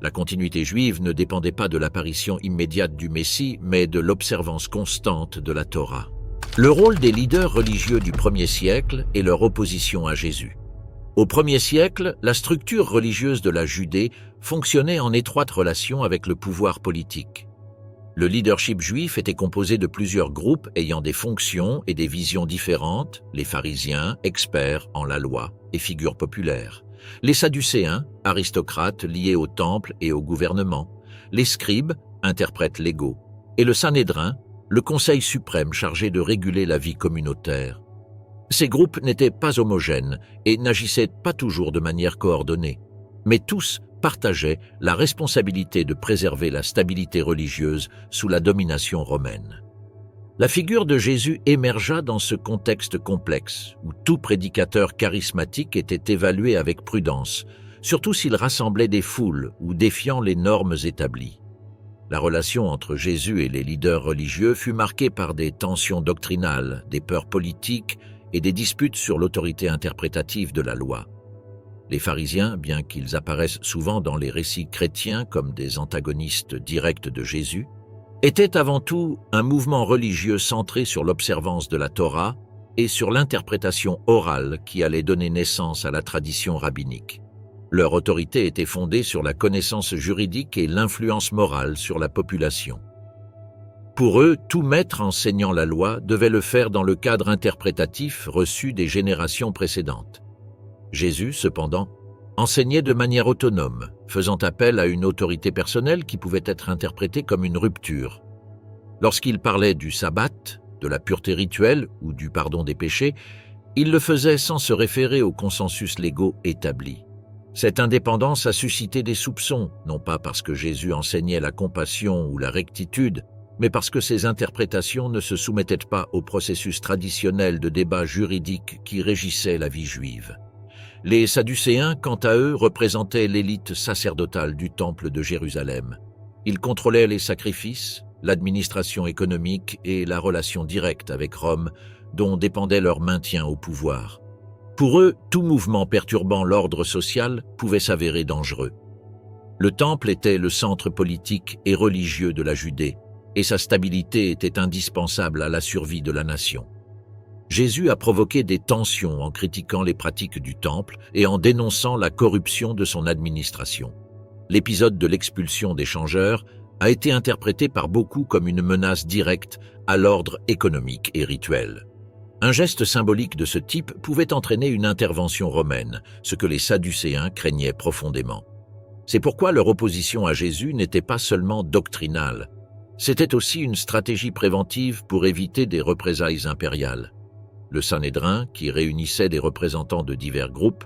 La continuité juive ne dépendait pas de l'apparition immédiate du Messie, mais de l'observance constante de la Torah. Le rôle des leaders religieux du 1er siècle et leur opposition à Jésus. Au 1er siècle, la structure religieuse de la Judée fonctionnait en étroite relation avec le pouvoir politique. Le leadership juif était composé de plusieurs groupes ayant des fonctions et des visions différentes, les pharisiens, experts en la loi et figures populaires, les sadducéens, aristocrates liés au temple et au gouvernement, les scribes, interprètes légaux, et le Sanhédrin, le Conseil suprême chargé de réguler la vie communautaire. Ces groupes n'étaient pas homogènes et n'agissaient pas toujours de manière coordonnée, mais tous partageaient la responsabilité de préserver la stabilité religieuse sous la domination romaine. La figure de Jésus émergea dans ce contexte complexe, où tout prédicateur charismatique était évalué avec prudence, surtout s'il rassemblait des foules ou défiant les normes établies. La relation entre Jésus et les leaders religieux fut marquée par des tensions doctrinales, des peurs politiques et des disputes sur l'autorité interprétative de la loi. Les pharisiens, bien qu'ils apparaissent souvent dans les récits chrétiens comme des antagonistes directs de Jésus, étaient avant tout un mouvement religieux centré sur l'observance de la Torah et sur l'interprétation orale qui allait donner naissance à la tradition rabbinique. Leur autorité était fondée sur la connaissance juridique et l'influence morale sur la population. Pour eux, tout maître enseignant la loi devait le faire dans le cadre interprétatif reçu des générations précédentes. Jésus, cependant, enseignait de manière autonome, faisant appel à une autorité personnelle qui pouvait être interprétée comme une rupture. Lorsqu'il parlait du sabbat, de la pureté rituelle ou du pardon des péchés, il le faisait sans se référer aux consensus légaux établis. Cette indépendance a suscité des soupçons, non pas parce que Jésus enseignait la compassion ou la rectitude, mais parce que ses interprétations ne se soumettaient pas au processus traditionnel de débat juridique qui régissait la vie juive. Les Sadducéens, quant à eux, représentaient l'élite sacerdotale du temple de Jérusalem. Ils contrôlaient les sacrifices, l'administration économique et la relation directe avec Rome, dont dépendait leur maintien au pouvoir. Pour eux, tout mouvement perturbant l'ordre social pouvait s'avérer dangereux. Le temple était le centre politique et religieux de la Judée, et sa stabilité était indispensable à la survie de la nation. Jésus a provoqué des tensions en critiquant les pratiques du temple et en dénonçant la corruption de son administration. L'épisode de l'expulsion des changeurs a été interprété par beaucoup comme une menace directe à l'ordre économique et rituel. Un geste symbolique de ce type pouvait entraîner une intervention romaine, ce que les Sadducéens craignaient profondément. C'est pourquoi leur opposition à Jésus n'était pas seulement doctrinale, c'était aussi une stratégie préventive pour éviter des représailles impériales. Le Sanhédrin, qui réunissait des représentants de divers groupes,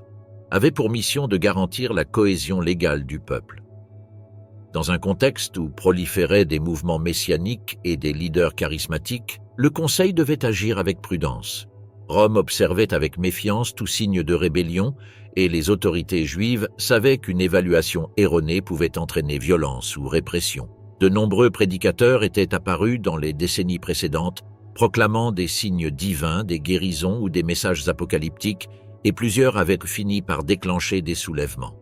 avait pour mission de garantir la cohésion légale du peuple. Dans un contexte où proliféraient des mouvements messianiques et des leaders charismatiques, le Conseil devait agir avec prudence. Rome observait avec méfiance tout signe de rébellion et les autorités juives savaient qu'une évaluation erronée pouvait entraîner violence ou répression. De nombreux prédicateurs étaient apparus dans les décennies précédentes, proclamant des signes divins, des guérisons ou des messages apocalyptiques, et plusieurs avaient fini par déclencher des soulèvements.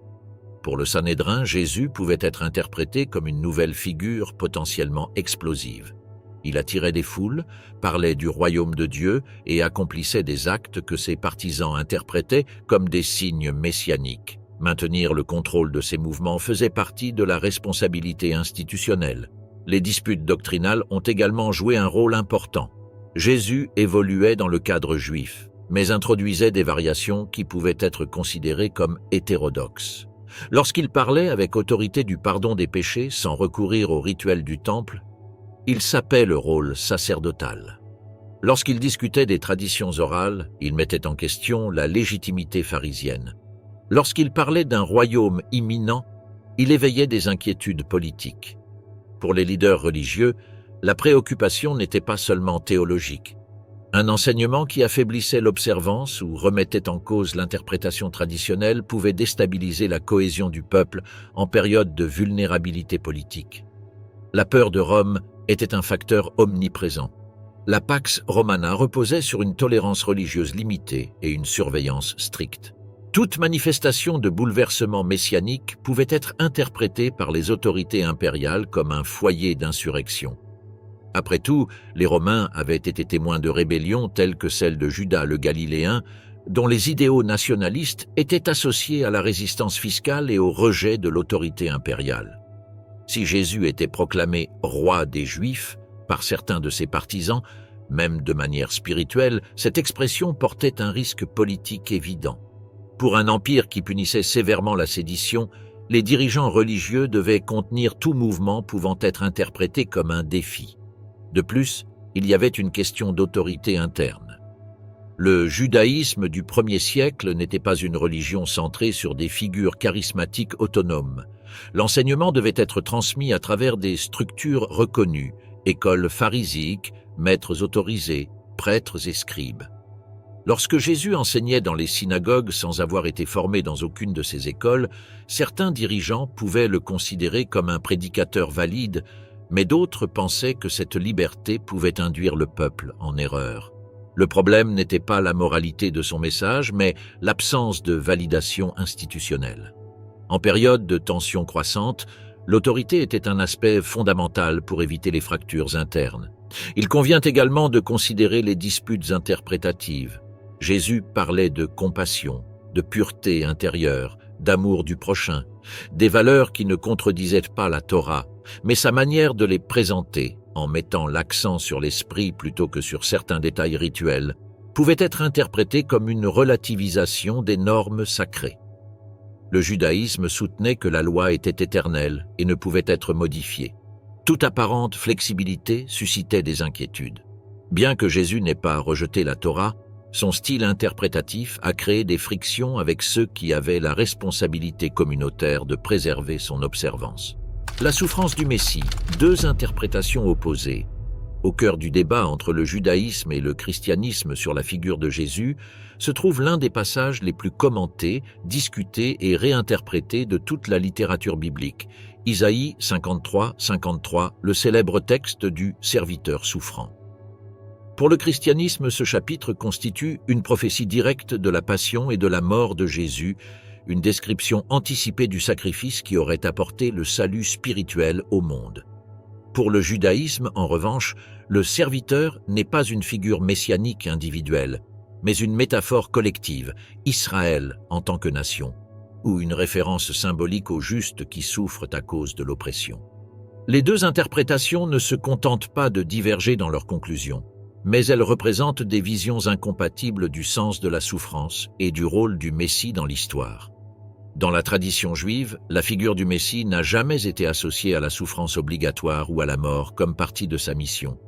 Pour le Sanhédrin, Jésus pouvait être interprété comme une nouvelle figure potentiellement explosive. Il attirait des foules, parlait du royaume de Dieu et accomplissait des actes que ses partisans interprétaient comme des signes messianiques. Maintenir le contrôle de ces mouvements faisait partie de la responsabilité institutionnelle. Les disputes doctrinales ont également joué un rôle important. Jésus évoluait dans le cadre juif, mais introduisait des variations qui pouvaient être considérées comme hétérodoxes. Lorsqu'il parlait avec autorité du pardon des péchés sans recourir au rituel du temple, il sapait le rôle sacerdotal. Lorsqu'il discutait des traditions orales, il mettait en question la légitimité pharisienne. Lorsqu'il parlait d'un royaume imminent, il éveillait des inquiétudes politiques. Pour les leaders religieux, la préoccupation n'était pas seulement théologique. Un enseignement qui affaiblissait l'observance ou remettait en cause l'interprétation traditionnelle pouvait déstabiliser la cohésion du peuple en période de vulnérabilité politique. La peur de Rome était un facteur omniprésent. La Pax Romana reposait sur une tolérance religieuse limitée et une surveillance stricte. Toute manifestation de bouleversement messianique pouvait être interprétée par les autorités impériales comme un foyer d'insurrection. Après tout, les Romains avaient été témoins de rébellions telles que celle de Judas le Galiléen, dont les idéaux nationalistes étaient associés à la résistance fiscale et au rejet de l'autorité impériale. Si Jésus était proclamé « roi des Juifs » par certains de ses partisans, même de manière spirituelle, cette expression portait un risque politique évident. Pour un empire qui punissait sévèrement la sédition, les dirigeants religieux devaient contenir tout mouvement pouvant être interprété comme un défi. De plus, il y avait une question d'autorité interne. Le judaïsme du 1er siècle n'était pas une religion centrée sur des figures charismatiques autonomes. L'enseignement devait être transmis à travers des structures reconnues, écoles pharisiques, maîtres autorisés, prêtres et scribes. Lorsque Jésus enseignait dans les synagogues sans avoir été formé dans aucune de ces écoles, certains dirigeants pouvaient le considérer comme un prédicateur valide, mais d'autres pensaient que cette liberté pouvait induire le peuple en erreur. Le problème n'était pas la moralité de son message, mais l'absence de validation institutionnelle. En période de tensions croissantes, l'autorité était un aspect fondamental pour éviter les fractures internes. Il convient également de considérer les disputes interprétatives. Jésus parlait de compassion, de pureté intérieure, d'amour du prochain, des valeurs qui ne contredisaient pas la Torah, mais sa manière de les présenter, en mettant l'accent sur l'esprit plutôt que sur certains détails rituels, pouvait être interprétée comme une relativisation des normes sacrées. Le judaïsme soutenait que la loi était éternelle et ne pouvait être modifiée. Toute apparente flexibilité suscitait des inquiétudes. Bien que Jésus n'ait pas rejeté la Torah, son style interprétatif a créé des frictions avec ceux qui avaient la responsabilité communautaire de préserver son observance. La souffrance du Messie, deux interprétations opposées. Au cœur du débat entre le judaïsme et le christianisme sur la figure de Jésus, se trouve l'un des passages les plus commentés, discutés et réinterprétés de toute la littérature biblique. Isaïe 53, le célèbre texte du serviteur souffrant. Pour le christianisme, ce chapitre constitue une prophétie directe de la passion et de la mort de Jésus, une description anticipée du sacrifice qui aurait apporté le salut spirituel au monde. Pour le judaïsme, en revanche, le serviteur n'est pas une figure messianique individuelle, mais une métaphore collective, Israël en tant que nation, ou une référence symbolique aux justes qui souffrent à cause de l'oppression. Les deux interprétations ne se contentent pas de diverger dans leurs conclusions, mais elles représentent des visions incompatibles du sens de la souffrance et du rôle du Messie dans l'histoire. Dans la tradition juive, la figure du Messie n'a jamais été associée à la souffrance obligatoire ou à la mort comme partie de sa mission.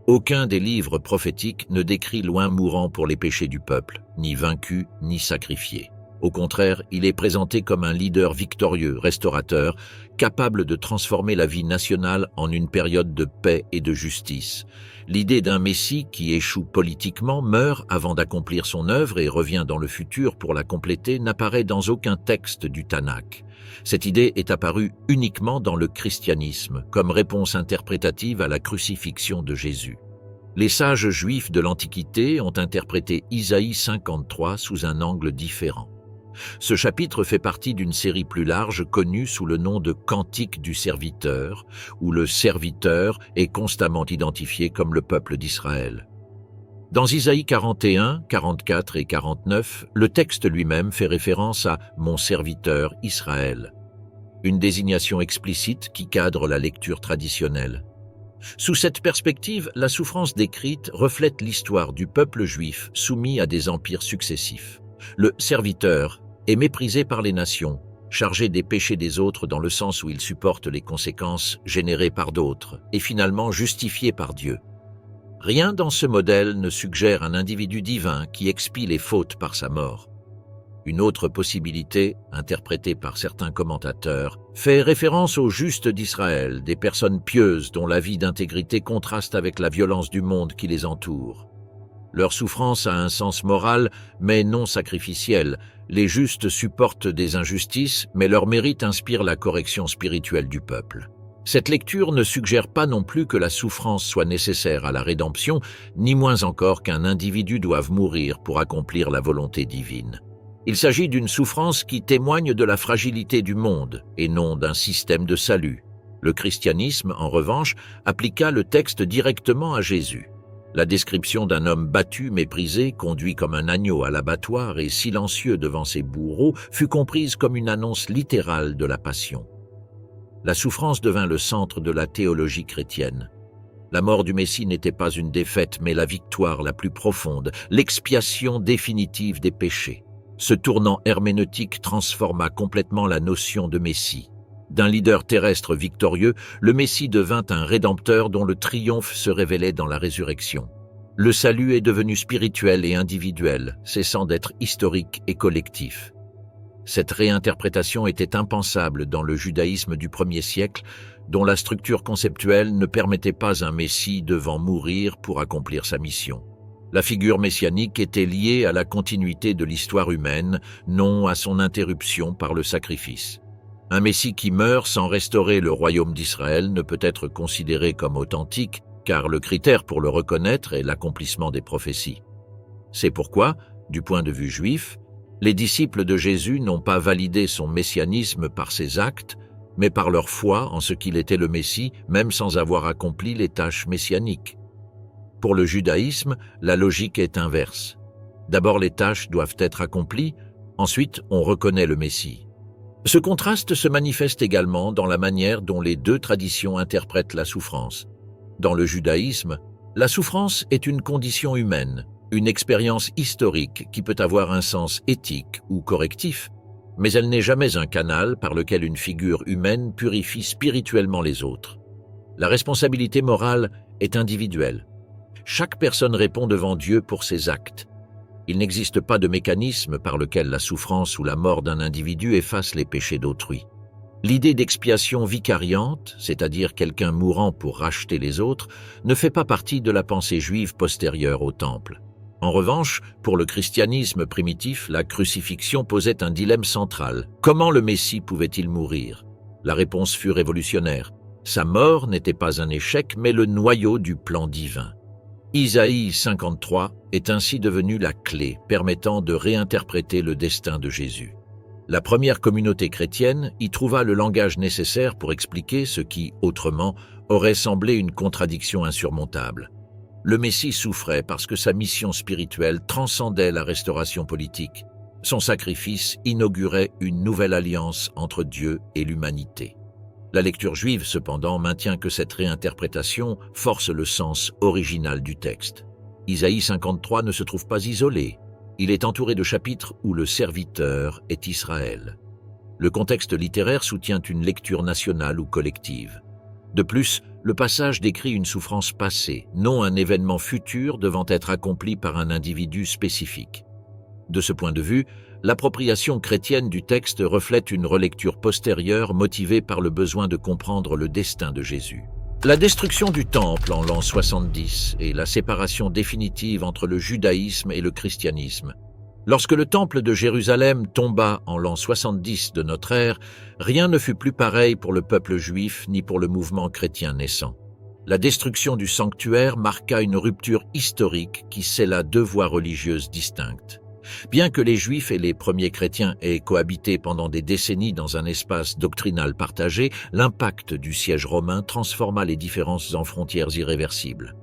Aucun des livres prophétiques ne décrit l'oint mourant pour les péchés du peuple, ni vaincu, ni sacrifié. Au contraire, il est présenté comme un leader victorieux, restaurateur, capable de transformer la vie nationale en une période de paix et de justice. L'idée d'un Messie qui échoue politiquement, meurt avant d'accomplir son œuvre et revient dans le futur pour la compléter n'apparaît dans aucun texte du Tanakh. Cette idée est apparue uniquement dans le christianisme, comme réponse interprétative à la crucifixion de Jésus. Les sages juifs de l'Antiquité ont interprété Isaïe 53 sous un angle différent. Ce chapitre fait partie d'une série plus large connue sous le nom de Cantique du serviteur, où le serviteur est constamment identifié comme le peuple d'Israël. Dans Isaïe 41, 44 et 49, le texte lui-même fait référence à « mon serviteur Israël », une désignation explicite qui cadre la lecture traditionnelle. Sous cette perspective, la souffrance décrite reflète l'histoire du peuple juif soumis à des empires successifs. Le serviteur est méprisé par les nations, chargé des péchés des autres dans le sens où il supporte les conséquences générées par d'autres, et finalement justifié par Dieu. Rien dans ce modèle ne suggère un individu divin qui expie les fautes par sa mort. Une autre possibilité, interprétée par certains commentateurs, fait référence aux justes d'Israël, des personnes pieuses dont la vie d'intégrité contraste avec la violence du monde qui les entoure. Leur souffrance a un sens moral, mais non sacrificiel. Les justes supportent des injustices, mais leur mérite inspire la correction spirituelle du peuple. Cette lecture ne suggère pas non plus que la souffrance soit nécessaire à la rédemption, ni moins encore qu'un individu doive mourir pour accomplir la volonté divine. Il s'agit d'une souffrance qui témoigne de la fragilité du monde et non d'un système de salut. Le christianisme, en revanche, appliqua le texte directement à Jésus. La description d'un homme battu, méprisé, conduit comme un agneau à l'abattoir et silencieux devant ses bourreaux fut comprise comme une annonce littérale de la passion. La souffrance devint le centre de la théologie chrétienne. La mort du Messie n'était pas une défaite, mais la victoire la plus profonde, l'expiation définitive des péchés. Ce tournant herméneutique transforma complètement la notion de Messie. D'un leader terrestre victorieux, le Messie devint un rédempteur dont le triomphe se révélait dans la résurrection. Le salut est devenu spirituel et individuel, cessant d'être historique et collectif. Cette réinterprétation était impensable dans le judaïsme du 1er siècle, dont la structure conceptuelle ne permettait pas un Messie devant mourir pour accomplir sa mission. La figure messianique était liée à la continuité de l'histoire humaine, non à son interruption par le sacrifice. Un Messie qui meurt sans restaurer le royaume d'Israël ne peut être considéré comme authentique, car le critère pour le reconnaître est l'accomplissement des prophéties. C'est pourquoi, du point de vue juif, les disciples de Jésus n'ont pas validé son messianisme par ses actes, mais par leur foi en ce qu'il était le Messie, même sans avoir accompli les tâches messianiques. Pour le judaïsme, la logique est inverse. D'abord les tâches doivent être accomplies, ensuite on reconnaît le Messie. Ce contraste se manifeste également dans la manière dont les deux traditions interprètent la souffrance. Dans le judaïsme, la souffrance est une condition humaine, une expérience historique qui peut avoir un sens éthique ou correctif, mais elle n'est jamais un canal par lequel une figure humaine purifie spirituellement les autres. La responsabilité morale est individuelle. Chaque personne répond devant Dieu pour ses actes. Il n'existe pas de mécanisme par lequel la souffrance ou la mort d'un individu efface les péchés d'autrui. L'idée d'expiation vicariante, c'est-à-dire quelqu'un mourant pour racheter les autres, ne fait pas partie de la pensée juive postérieure au Temple. En revanche, pour le christianisme primitif, la crucifixion posait un dilemme central. Comment le Messie pouvait-il mourir? La réponse fut révolutionnaire. Sa mort n'était pas un échec, mais le noyau du plan divin. Isaïe 53 est ainsi devenu la clé permettant de réinterpréter le destin de Jésus. La première communauté chrétienne y trouva le langage nécessaire pour expliquer ce qui, autrement, aurait semblé une contradiction insurmontable. Le Messie souffrait parce que sa mission spirituelle transcendait la restauration politique. Son sacrifice inaugurait une nouvelle alliance entre Dieu et l'humanité. La lecture juive, cependant, maintient que cette réinterprétation force le sens original du texte. Isaïe 53 ne se trouve pas isolé. Il est entouré de chapitres où le serviteur est Israël. Le contexte littéraire soutient une lecture nationale ou collective. De plus, le passage décrit une souffrance passée, non un événement futur devant être accompli par un individu spécifique. De ce point de vue, l'appropriation chrétienne du texte reflète une relecture postérieure motivée par le besoin de comprendre le destin de Jésus. La destruction du Temple en l'an 70 et la séparation définitive entre le judaïsme et le christianisme. Lorsque le Temple de Jérusalem tomba en l'an 70 de notre ère, rien ne fut plus pareil pour le peuple juif ni pour le mouvement chrétien naissant. La destruction du sanctuaire marqua une rupture historique qui scella deux voies religieuses distinctes. Bien que les Juifs et les premiers chrétiens aient cohabité pendant des décennies dans un espace doctrinal partagé, l'impact du siège romain transforma les différences en frontières irréversibles.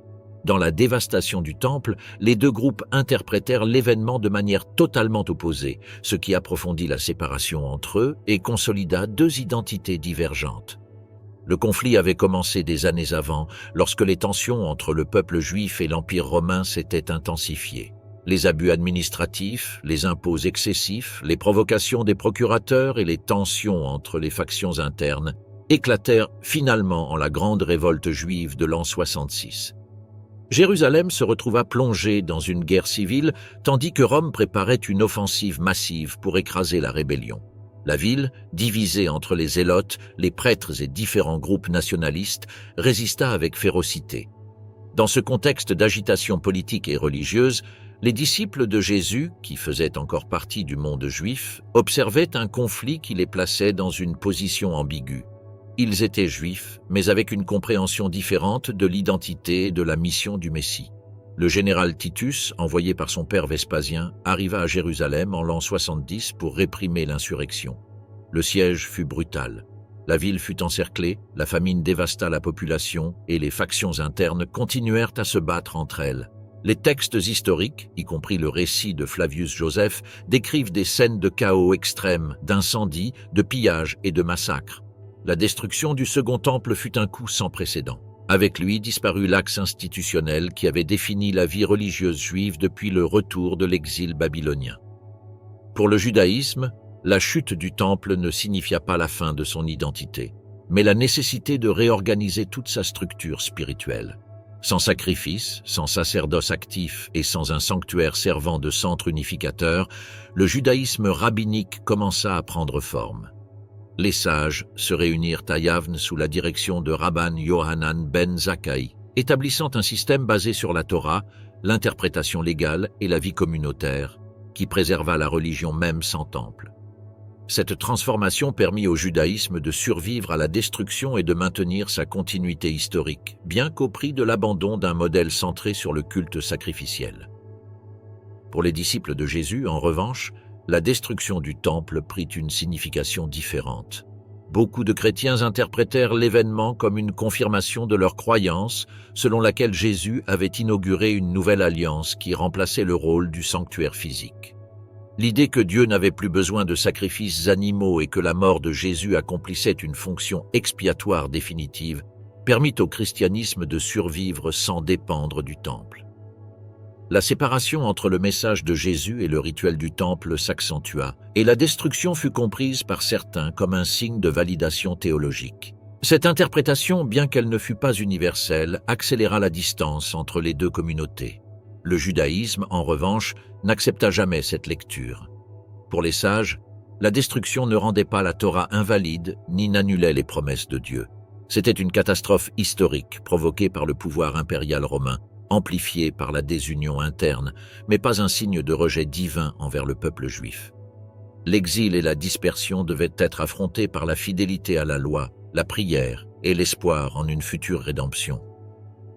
Dans la dévastation du Temple, les deux groupes interprétèrent l'événement de manière totalement opposée, ce qui approfondit la séparation entre eux et consolida deux identités divergentes. Le conflit avait commencé des années avant, lorsque les tensions entre le peuple juif et l'Empire romain s'étaient intensifiées. Les abus administratifs, les impôts excessifs, les provocations des procurateurs et les tensions entre les factions internes éclatèrent finalement en la grande révolte juive de l'an 66. Jérusalem se retrouva plongée dans une guerre civile, tandis que Rome préparait une offensive massive pour écraser la rébellion. La ville, divisée entre les zélotes, les prêtres et différents groupes nationalistes, résista avec férocité. Dans ce contexte d'agitation politique et religieuse, les disciples de Jésus, qui faisaient encore partie du monde juif, observaient un conflit qui les plaçait dans une position ambiguë. Ils étaient juifs, mais avec une compréhension différente de l'identité et de la mission du Messie. Le général Titus, envoyé par son père Vespasien, arriva à Jérusalem en l'an 70 pour réprimer l'insurrection. Le siège fut brutal. La ville fut encerclée, la famine dévasta la population et les factions internes continuèrent à se battre entre elles. Les textes historiques, y compris le récit de Flavius Joseph, décrivent des scènes de chaos extrême, d'incendies, de pillages et de massacres. La destruction du Second Temple fut un coup sans précédent. Avec lui disparut l'axe institutionnel qui avait défini la vie religieuse juive depuis le retour de l'exil babylonien. Pour le judaïsme, La chute du temple ne signifia pas la fin de son identité, mais la nécessité de réorganiser toute sa structure spirituelle. Sans sacrifice, sans sacerdoce actif et sans un sanctuaire servant de centre unificateur, le judaïsme rabbinique commença à prendre forme. Les sages se réunirent à Yavne sous la direction de Rabban Yohanan ben Zakkai, établissant un système basé sur la Torah, l'interprétation légale et la vie communautaire, qui préserva la religion même sans temple. Cette transformation permit au judaïsme de survivre à la destruction et de maintenir sa continuité historique, bien qu'au prix de l'abandon d'un modèle centré sur le culte sacrificiel. Pour les disciples de Jésus, en revanche, la destruction du temple prit une signification différente. Beaucoup de chrétiens interprétèrent l'événement comme une confirmation de leur croyance, selon laquelle Jésus avait inauguré une nouvelle alliance qui remplaçait le rôle du sanctuaire physique. L'idée que Dieu n'avait plus besoin de sacrifices animaux et que la mort de Jésus accomplissait une fonction expiatoire définitive permit au christianisme de survivre sans dépendre du temple. La séparation entre le message de Jésus et le rituel du temple s'accentua, et la destruction fut comprise par certains comme un signe de validation théologique. Cette interprétation, bien qu'elle ne fût pas universelle, accéléra la distance entre les deux communautés. Le judaïsme, en revanche, n'accepta jamais cette lecture. Pour les sages, la destruction ne rendait pas la Torah invalide ni n'annulait les promesses de Dieu. C'était une catastrophe historique provoquée par le pouvoir impérial romain, amplifiée par la désunion interne, mais pas un signe de rejet divin envers le peuple juif. L'exil et la dispersion devaient être affrontés par la fidélité à la loi, la prière et l'espoir en une future rédemption.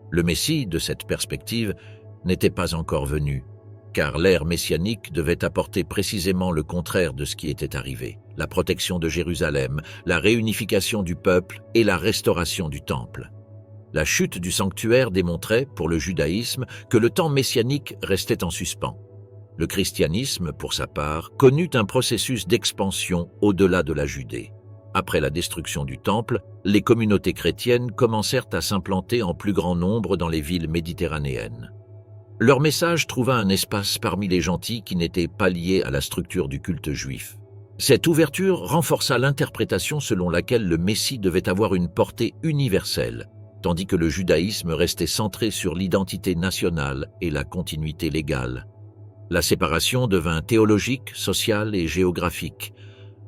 Le Messie, de cette perspective, n'était pas encore venu, car l'ère messianique devait apporter précisément le contraire de ce qui était arrivé, la protection de Jérusalem, la réunification du peuple et la restauration du temple. La chute du sanctuaire démontrait, pour le judaïsme, que le temps messianique restait en suspens. Le christianisme, pour sa part, connut un processus d'expansion au-delà de la Judée. Après la destruction du temple, les communautés chrétiennes commencèrent à s'implanter en plus grand nombre dans les villes méditerranéennes. Leur message trouva un espace parmi les gentils qui n'étaient pas liés à la structure du culte juif. Cette ouverture renforça l'interprétation selon laquelle le Messie devait avoir une portée universelle, tandis que le judaïsme restait centré sur l'identité nationale et la continuité légale. La séparation devint théologique, sociale et géographique.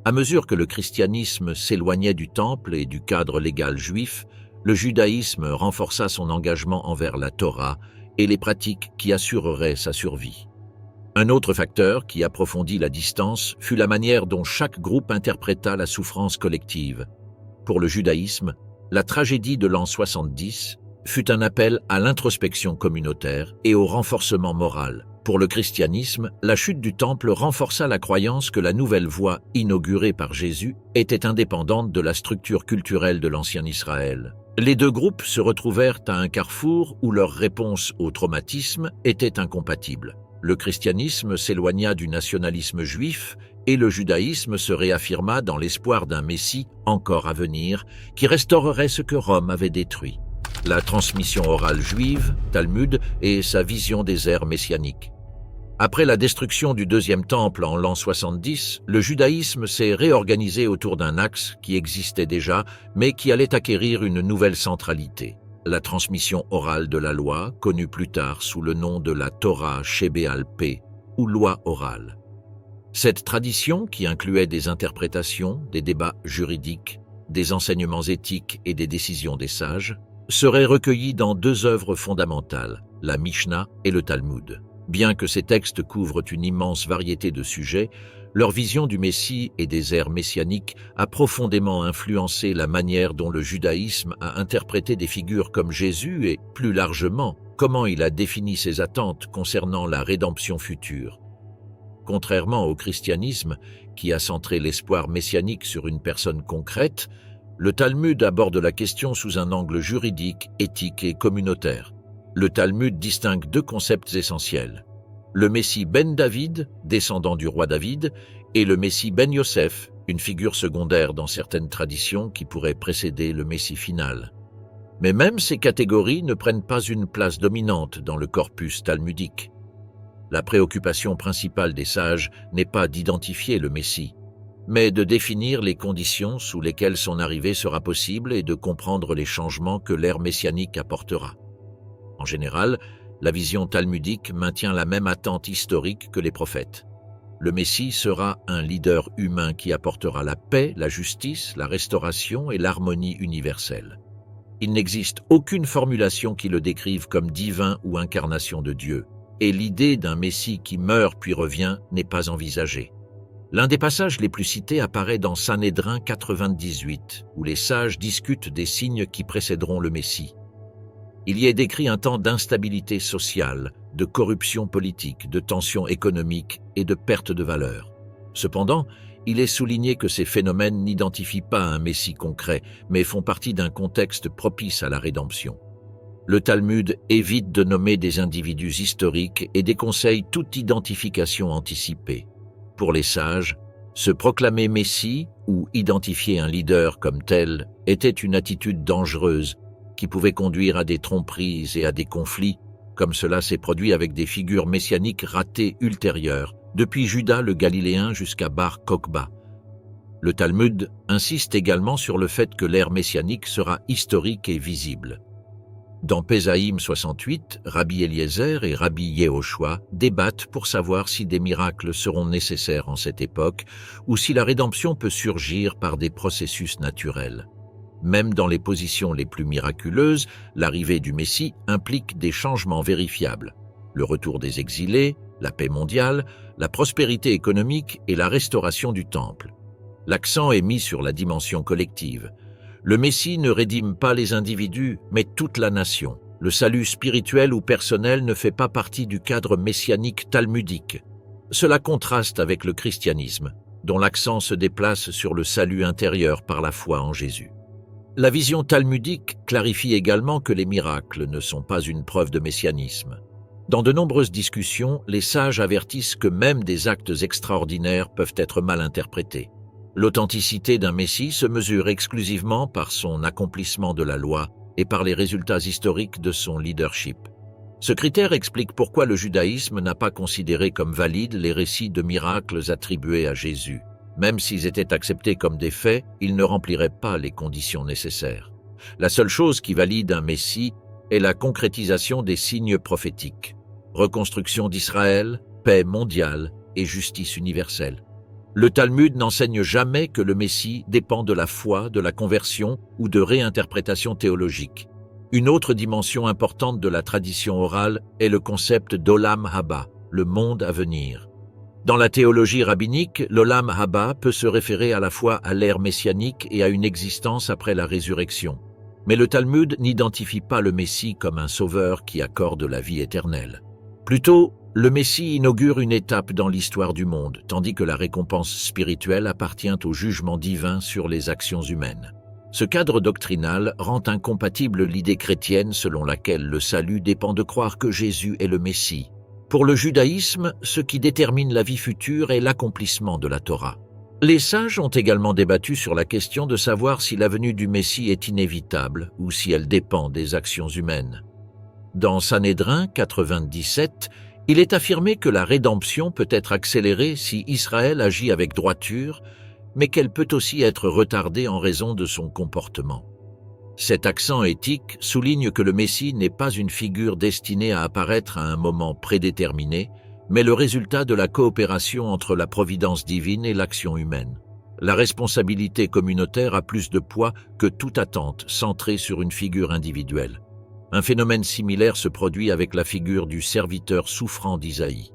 À mesure que le christianisme s'éloignait du temple et du cadre légal juif, le judaïsme renforça son engagement envers la Torah et les pratiques qui assureraient sa survie. Un autre facteur qui approfondit la distance fut la manière dont chaque groupe interpréta la souffrance collective. Pour le judaïsme, la tragédie de l'an 70 fut un appel à l'introspection communautaire et au renforcement moral. Pour le christianisme, la chute du temple renforça la croyance que la nouvelle voie inaugurée par Jésus était indépendante de la structure culturelle de l'ancien Israël. Les deux groupes se retrouvèrent à un carrefour où leurs réponses au traumatisme étaient incompatibles. Le christianisme s'éloigna du nationalisme juif et le judaïsme se réaffirma dans l'espoir d'un Messie encore à venir qui restaurerait ce que Rome avait détruit. La transmission orale juive, Talmud, et sa vision des ères messianiques. Après la destruction du deuxième temple en l'an 70, le judaïsme s'est réorganisé autour d'un axe qui existait déjà, mais qui allait acquérir une nouvelle centralité. La transmission orale de la loi, connue plus tard sous le nom de la Torah Shebéal-Pé, ou loi orale. Cette tradition, qui incluait des interprétations, des débats juridiques, des enseignements éthiques et des décisions des sages, serait recueillie dans deux œuvres fondamentales, la Mishnah et le Talmud. Bien que ces textes couvrent une immense variété de sujets, leur vision du Messie et des ères messianiques a profondément influencé la manière dont le judaïsme a interprété des figures comme Jésus et, plus largement, comment il a défini ses attentes concernant la rédemption future. Contrairement au christianisme, qui a centré l'espoir messianique sur une personne concrète, le Talmud aborde la question sous un angle juridique, éthique et communautaire. Le Talmud distingue deux concepts essentiels. Le Messie ben David, descendant du roi David, et le Messie ben Yosef, une figure secondaire dans certaines traditions qui pourrait précéder le Messie final. Mais même ces catégories ne prennent pas une place dominante dans le corpus talmudique. La préoccupation principale des sages n'est pas d'identifier le Messie, mais de définir les conditions sous lesquelles son arrivée sera possible et de comprendre les changements que l'ère messianique apportera. En général, la vision talmudique maintient la même attente historique que les prophètes. Le Messie sera un leader humain qui apportera la paix, la justice, la restauration et l'harmonie universelle. Il n'existe aucune formulation qui le décrive comme divin ou incarnation de Dieu, et l'idée d'un Messie qui meurt puis revient n'est pas envisagée. L'un des passages les plus cités apparaît dans Sanhédrin 98, où les sages discutent des signes qui précéderont le Messie. Il y est décrit un temps d'instabilité sociale, de corruption politique, de tensions économiques et de perte de valeur. Cependant, il est souligné que ces phénomènes n'identifient pas un Messie concret, mais font partie d'un contexte propice à la rédemption. Le Talmud évite de nommer des individus historiques et déconseille toute identification anticipée. Pour les sages, se proclamer Messie ou identifier un leader comme tel était une attitude dangereuse qui pouvait conduire à des tromperies et à des conflits, comme cela s'est produit avec des figures messianiques ratées ultérieures, depuis Judas le Galiléen jusqu'à Bar Kokhba. Le Talmud insiste également sur le fait que l'ère messianique sera historique et visible. Dans Pésaïm 68, Rabbi Eliezer et Rabbi Yehoshua débattent pour savoir si des miracles seront nécessaires en cette époque ou si la rédemption peut surgir par des processus naturels. Même dans les positions les plus miraculeuses, l'arrivée du Messie implique des changements vérifiables. Le retour des exilés, la paix mondiale, la prospérité économique et la restauration du temple. L'accent est mis sur la dimension collective. Le Messie ne rédime pas les individus, mais toute la nation. Le salut spirituel ou personnel ne fait pas partie du cadre messianique talmudique. Cela contraste avec le christianisme, dont l'accent se déplace sur le salut intérieur par la foi en Jésus. La vision talmudique clarifie également que les miracles ne sont pas une preuve de messianisme. Dans de nombreuses discussions, les sages avertissent que même des actes extraordinaires peuvent être mal interprétés. L'authenticité d'un Messie se mesure exclusivement par son accomplissement de la loi et par les résultats historiques de son leadership. Ce critère explique pourquoi le judaïsme n'a pas considéré comme valides les récits de miracles attribués à Jésus. Même s'ils étaient acceptés comme des faits, ils ne rempliraient pas les conditions nécessaires. La seule chose qui valide un Messie est la concrétisation des signes prophétiques. Reconstruction d'Israël, paix mondiale et justice universelle. Le Talmud n'enseigne jamais que le Messie dépend de la foi, de la conversion ou de réinterprétation théologique. Une autre dimension importante de la tradition orale est le concept d'Olam Haba, le monde à venir. Dans la théologie rabbinique, l'Olam Haba peut se référer à la fois à l'ère messianique et à une existence après la résurrection. Mais le Talmud n'identifie pas le Messie comme un sauveur qui accorde la vie éternelle. Plutôt, le Messie inaugure une étape dans l'histoire du monde, tandis que la récompense spirituelle appartient au jugement divin sur les actions humaines. Ce cadre doctrinal rend incompatible l'idée chrétienne selon laquelle le salut dépend de croire que Jésus est le Messie. Pour le judaïsme, ce qui détermine la vie future est l'accomplissement de la Torah. Les sages ont également débattu sur la question de savoir si la venue du Messie est inévitable ou si elle dépend des actions humaines. Dans Sanhédrin 97, il est affirmé que la rédemption peut être accélérée si Israël agit avec droiture, mais qu'elle peut aussi être retardée en raison de son comportement. Cet accent éthique souligne que le Messie n'est pas une figure destinée à apparaître à un moment prédéterminé, mais le résultat de la coopération entre la providence divine et l'action humaine. La responsabilité communautaire a plus de poids que toute attente centrée sur une figure individuelle. Un phénomène similaire se produit avec la figure du serviteur souffrant d'Isaïe.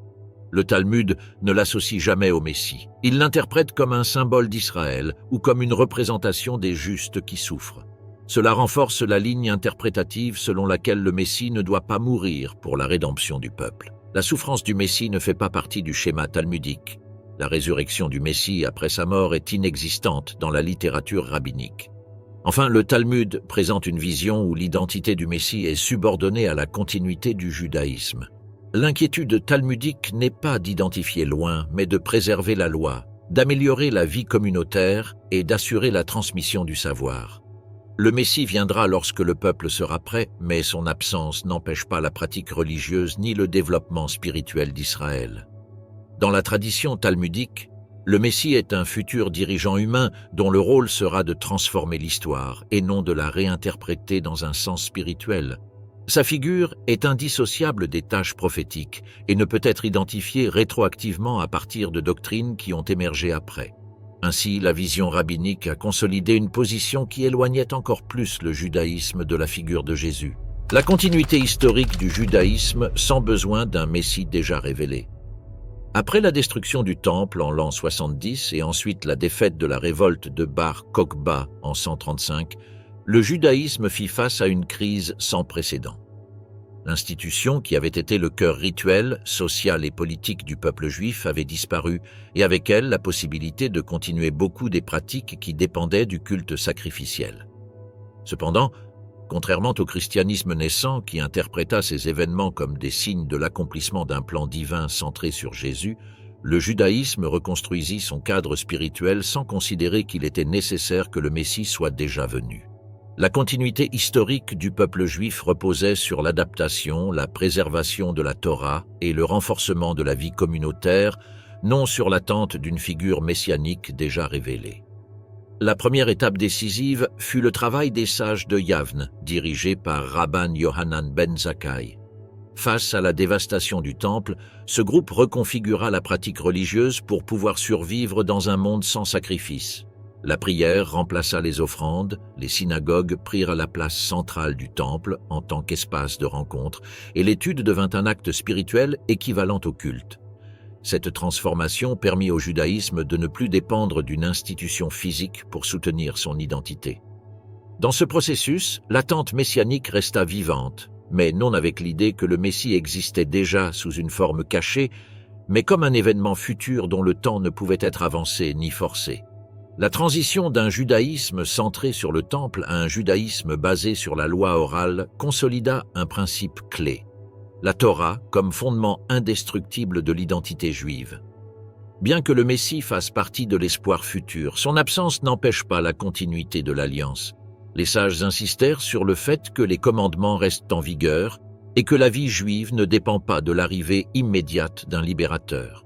Le Talmud ne l'associe jamais au Messie. Il l'interprète comme un symbole d'Israël ou comme une représentation des justes qui souffrent. Cela renforce la ligne interprétative selon laquelle le Messie ne doit pas mourir pour la rédemption du peuple. La souffrance du Messie ne fait pas partie du schéma talmudique. La résurrection du Messie après sa mort est inexistante dans la littérature rabbinique. Enfin, le Talmud présente une vision où l'identité du Messie est subordonnée à la continuité du judaïsme. L'inquiétude talmudique n'est pas d'identifier loin, mais de préserver la loi, d'améliorer la vie communautaire et d'assurer la transmission du savoir. Le Messie viendra lorsque le peuple sera prêt, mais son absence n'empêche pas la pratique religieuse ni le développement spirituel d'Israël. Dans la tradition talmudique, Le Messie est un futur dirigeant humain dont le rôle sera de transformer l'histoire et non de la réinterpréter dans un sens spirituel. Sa figure est indissociable des tâches prophétiques et ne peut être identifiée rétroactivement à partir de doctrines qui ont émergé après. Ainsi, la vision rabbinique a consolidé une position qui éloignait encore plus le judaïsme de la figure de Jésus. La continuité historique du judaïsme sans besoin d'un Messie déjà révélé. Après la destruction du Temple en l'an 70 et ensuite la défaite de la révolte de Bar Kokhba en 135, le judaïsme fit face à une crise sans précédent. L'institution qui avait été le cœur rituel, social et politique du peuple juif avait disparu et avec elle la possibilité de continuer beaucoup des pratiques qui dépendaient du culte sacrificiel. Cependant, contrairement au christianisme naissant qui interpréta ces événements comme des signes de l'accomplissement d'un plan divin centré sur Jésus, le judaïsme reconstruisit son cadre spirituel sans considérer qu'il était nécessaire que le Messie soit déjà venu. La continuité historique du peuple juif reposait sur l'adaptation, la préservation de la Torah et le renforcement de la vie communautaire, non sur l'attente d'une figure messianique déjà révélée. La première étape décisive fut le travail des sages de Yavne, dirigé par Rabban Yohanan ben Zakkai. Face à la dévastation du temple, ce groupe reconfigura la pratique religieuse pour pouvoir survivre dans un monde sans sacrifice. La prière remplaça les offrandes, les synagogues prirent la place centrale du temple en tant qu'espace de rencontre, et l'étude devint un acte spirituel équivalent au culte. Cette transformation permit au judaïsme de ne plus dépendre d'une institution physique pour soutenir son identité. Dans ce processus, l'attente messianique resta vivante, mais non avec l'idée que le Messie existait déjà sous une forme cachée, mais comme un événement futur dont le temps ne pouvait être avancé ni forcé. La transition d'un judaïsme centré sur le temple à un judaïsme basé sur la loi orale consolida un principe clé, la Torah comme fondement indestructible de l'identité juive. Bien que le Messie fasse partie de l'espoir futur, son absence n'empêche pas la continuité de l'alliance. Les sages insistèrent sur le fait que les commandements restent en vigueur et que la vie juive ne dépend pas de l'arrivée immédiate d'un libérateur.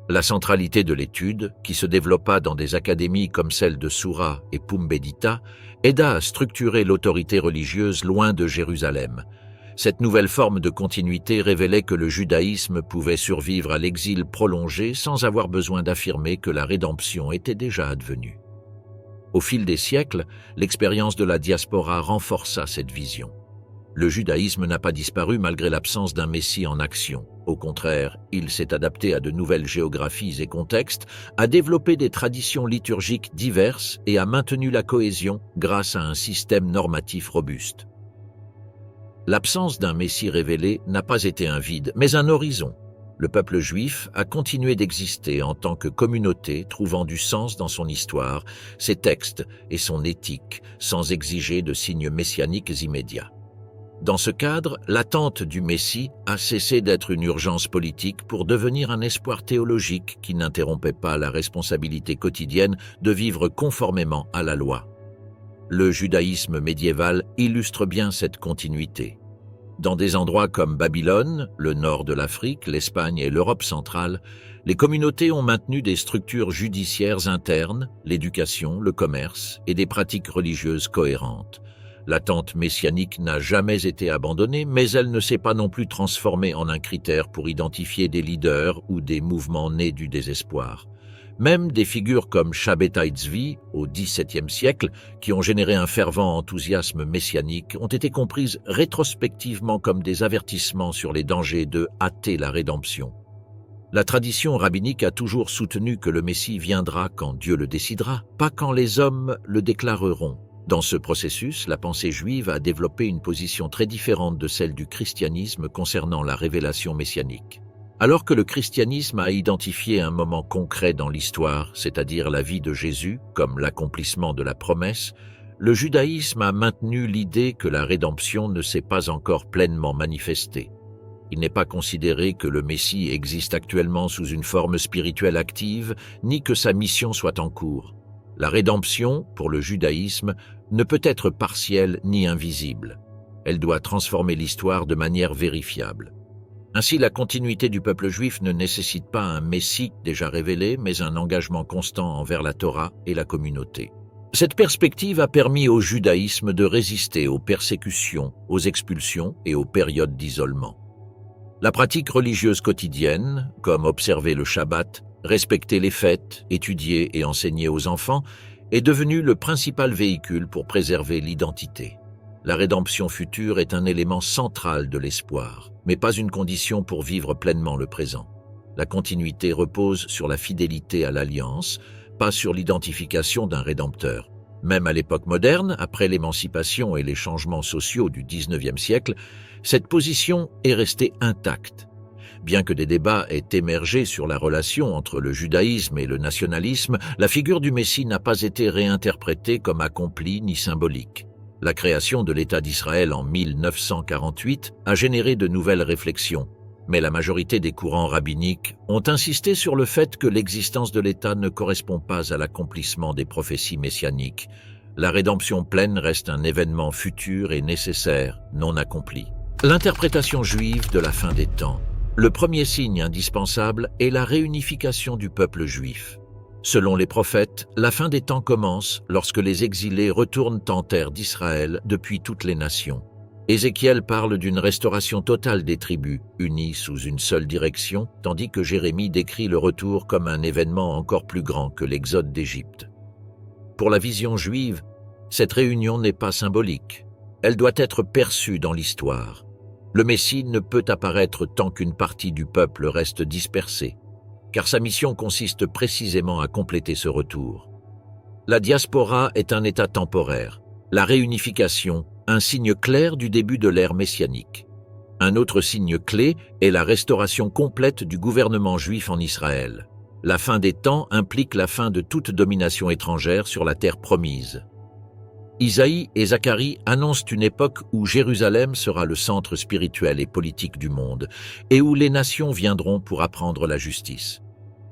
La centralité de l'étude, qui se développa dans des académies comme celle de Soura et Pumbedita, aida à structurer l'autorité religieuse loin de Jérusalem. Cette nouvelle forme de continuité révélait que le judaïsme pouvait survivre à l'exil prolongé sans avoir besoin d'affirmer que la rédemption était déjà advenue. Au fil des siècles, l'expérience de la diaspora renforça cette vision. Le judaïsme n'a pas disparu malgré l'absence d'un Messie en action. Au contraire, il s'est adapté à de nouvelles géographies et contextes, a développé des traditions liturgiques diverses et a maintenu la cohésion grâce à un système normatif robuste. L'absence d'un Messie révélé n'a pas été un vide, mais un horizon. Le peuple juif a continué d'exister en tant que communauté trouvant du sens dans son histoire, ses textes et son éthique, sans exiger de signes messianiques immédiats. Dans ce cadre, l'attente du Messie a cessé d'être une urgence politique pour devenir un espoir théologique qui n'interrompait pas la responsabilité quotidienne de vivre conformément à la loi. Le judaïsme médiéval illustre bien cette continuité. Dans des endroits comme Babylone, le nord de l'Afrique, l'Espagne et l'Europe centrale, les communautés ont maintenu des structures judiciaires internes, l'éducation, le commerce et des pratiques religieuses cohérentes. L'attente messianique n'a jamais été abandonnée, mais elle ne s'est pas non plus transformée en un critère pour identifier des leaders ou des mouvements nés du désespoir. Même des figures comme Shabbatai Tzvi, au XVIIe siècle, qui ont généré un fervent enthousiasme messianique, ont été comprises rétrospectivement comme des avertissements sur les dangers de hâter la rédemption. La tradition rabbinique a toujours soutenu que le Messie viendra quand Dieu le décidera, pas quand les hommes le déclareront. Dans ce processus, la pensée juive a développé une position très différente de celle du christianisme concernant la révélation messianique. Alors que le christianisme a identifié un moment concret dans l'histoire, c'est-à-dire la vie de Jésus, comme l'accomplissement de la promesse, le judaïsme a maintenu l'idée que la rédemption ne s'est pas encore pleinement manifestée. Il n'est pas considéré que le Messie existe actuellement sous une forme spirituelle active, ni que sa mission soit en cours. La rédemption, pour le judaïsme, ne peut être partielle ni invisible. Elle doit transformer l'histoire de manière vérifiable. Ainsi, la continuité du peuple juif ne nécessite pas un Messie déjà révélé, mais un engagement constant envers la Torah et la communauté. Cette perspective a permis au judaïsme de résister aux persécutions, aux expulsions et aux périodes d'isolement. La pratique religieuse quotidienne, comme observer le Shabbat, respecter les fêtes, étudier et enseigner aux enfants, est devenue le principal véhicule pour préserver l'identité. La rédemption future est un élément central de l'espoir, mais pas une condition pour vivre pleinement le présent. La continuité repose sur la fidélité à l'alliance, pas sur l'identification d'un rédempteur. Même à l'époque moderne, après l'émancipation et les changements sociaux du XIXe siècle, cette position est restée intacte. Bien que des débats aient émergé sur la relation entre le judaïsme et le nationalisme, la figure du Messie n'a pas été réinterprétée comme accomplie ni symbolique. La création de l'État d'Israël en 1948 a généré de nouvelles réflexions, mais la majorité des courants rabbiniques ont insisté sur le fait que l'existence de l'État ne correspond pas à l'accomplissement des prophéties messianiques. La rédemption pleine reste un événement futur et nécessaire, non accompli. L'interprétation juive de la fin des temps. Le premier signe indispensable est la réunification du peuple juif. Selon les prophètes, la fin des temps commence lorsque les exilés retournent en terre d'Israël depuis toutes les nations. Ézéchiel parle d'une restauration totale des tribus, unies sous une seule direction, tandis que Jérémie décrit le retour comme un événement encore plus grand que l'exode d'Égypte. Pour la vision juive, cette réunion n'est pas symbolique. Elle doit être perçue dans l'histoire. Le Messie ne peut apparaître tant qu'une partie du peuple reste dispersée, car sa mission consiste précisément à compléter ce retour. La diaspora est un état temporaire, la réunification, un signe clair du début de l'ère messianique. Un autre signe clé est la restauration complète du gouvernement juif en Israël. La fin des temps implique la fin de toute domination étrangère sur la terre promise. Isaïe et Zacharie annoncent une époque où Jérusalem sera le centre spirituel et politique du monde et où les nations viendront pour apprendre la justice.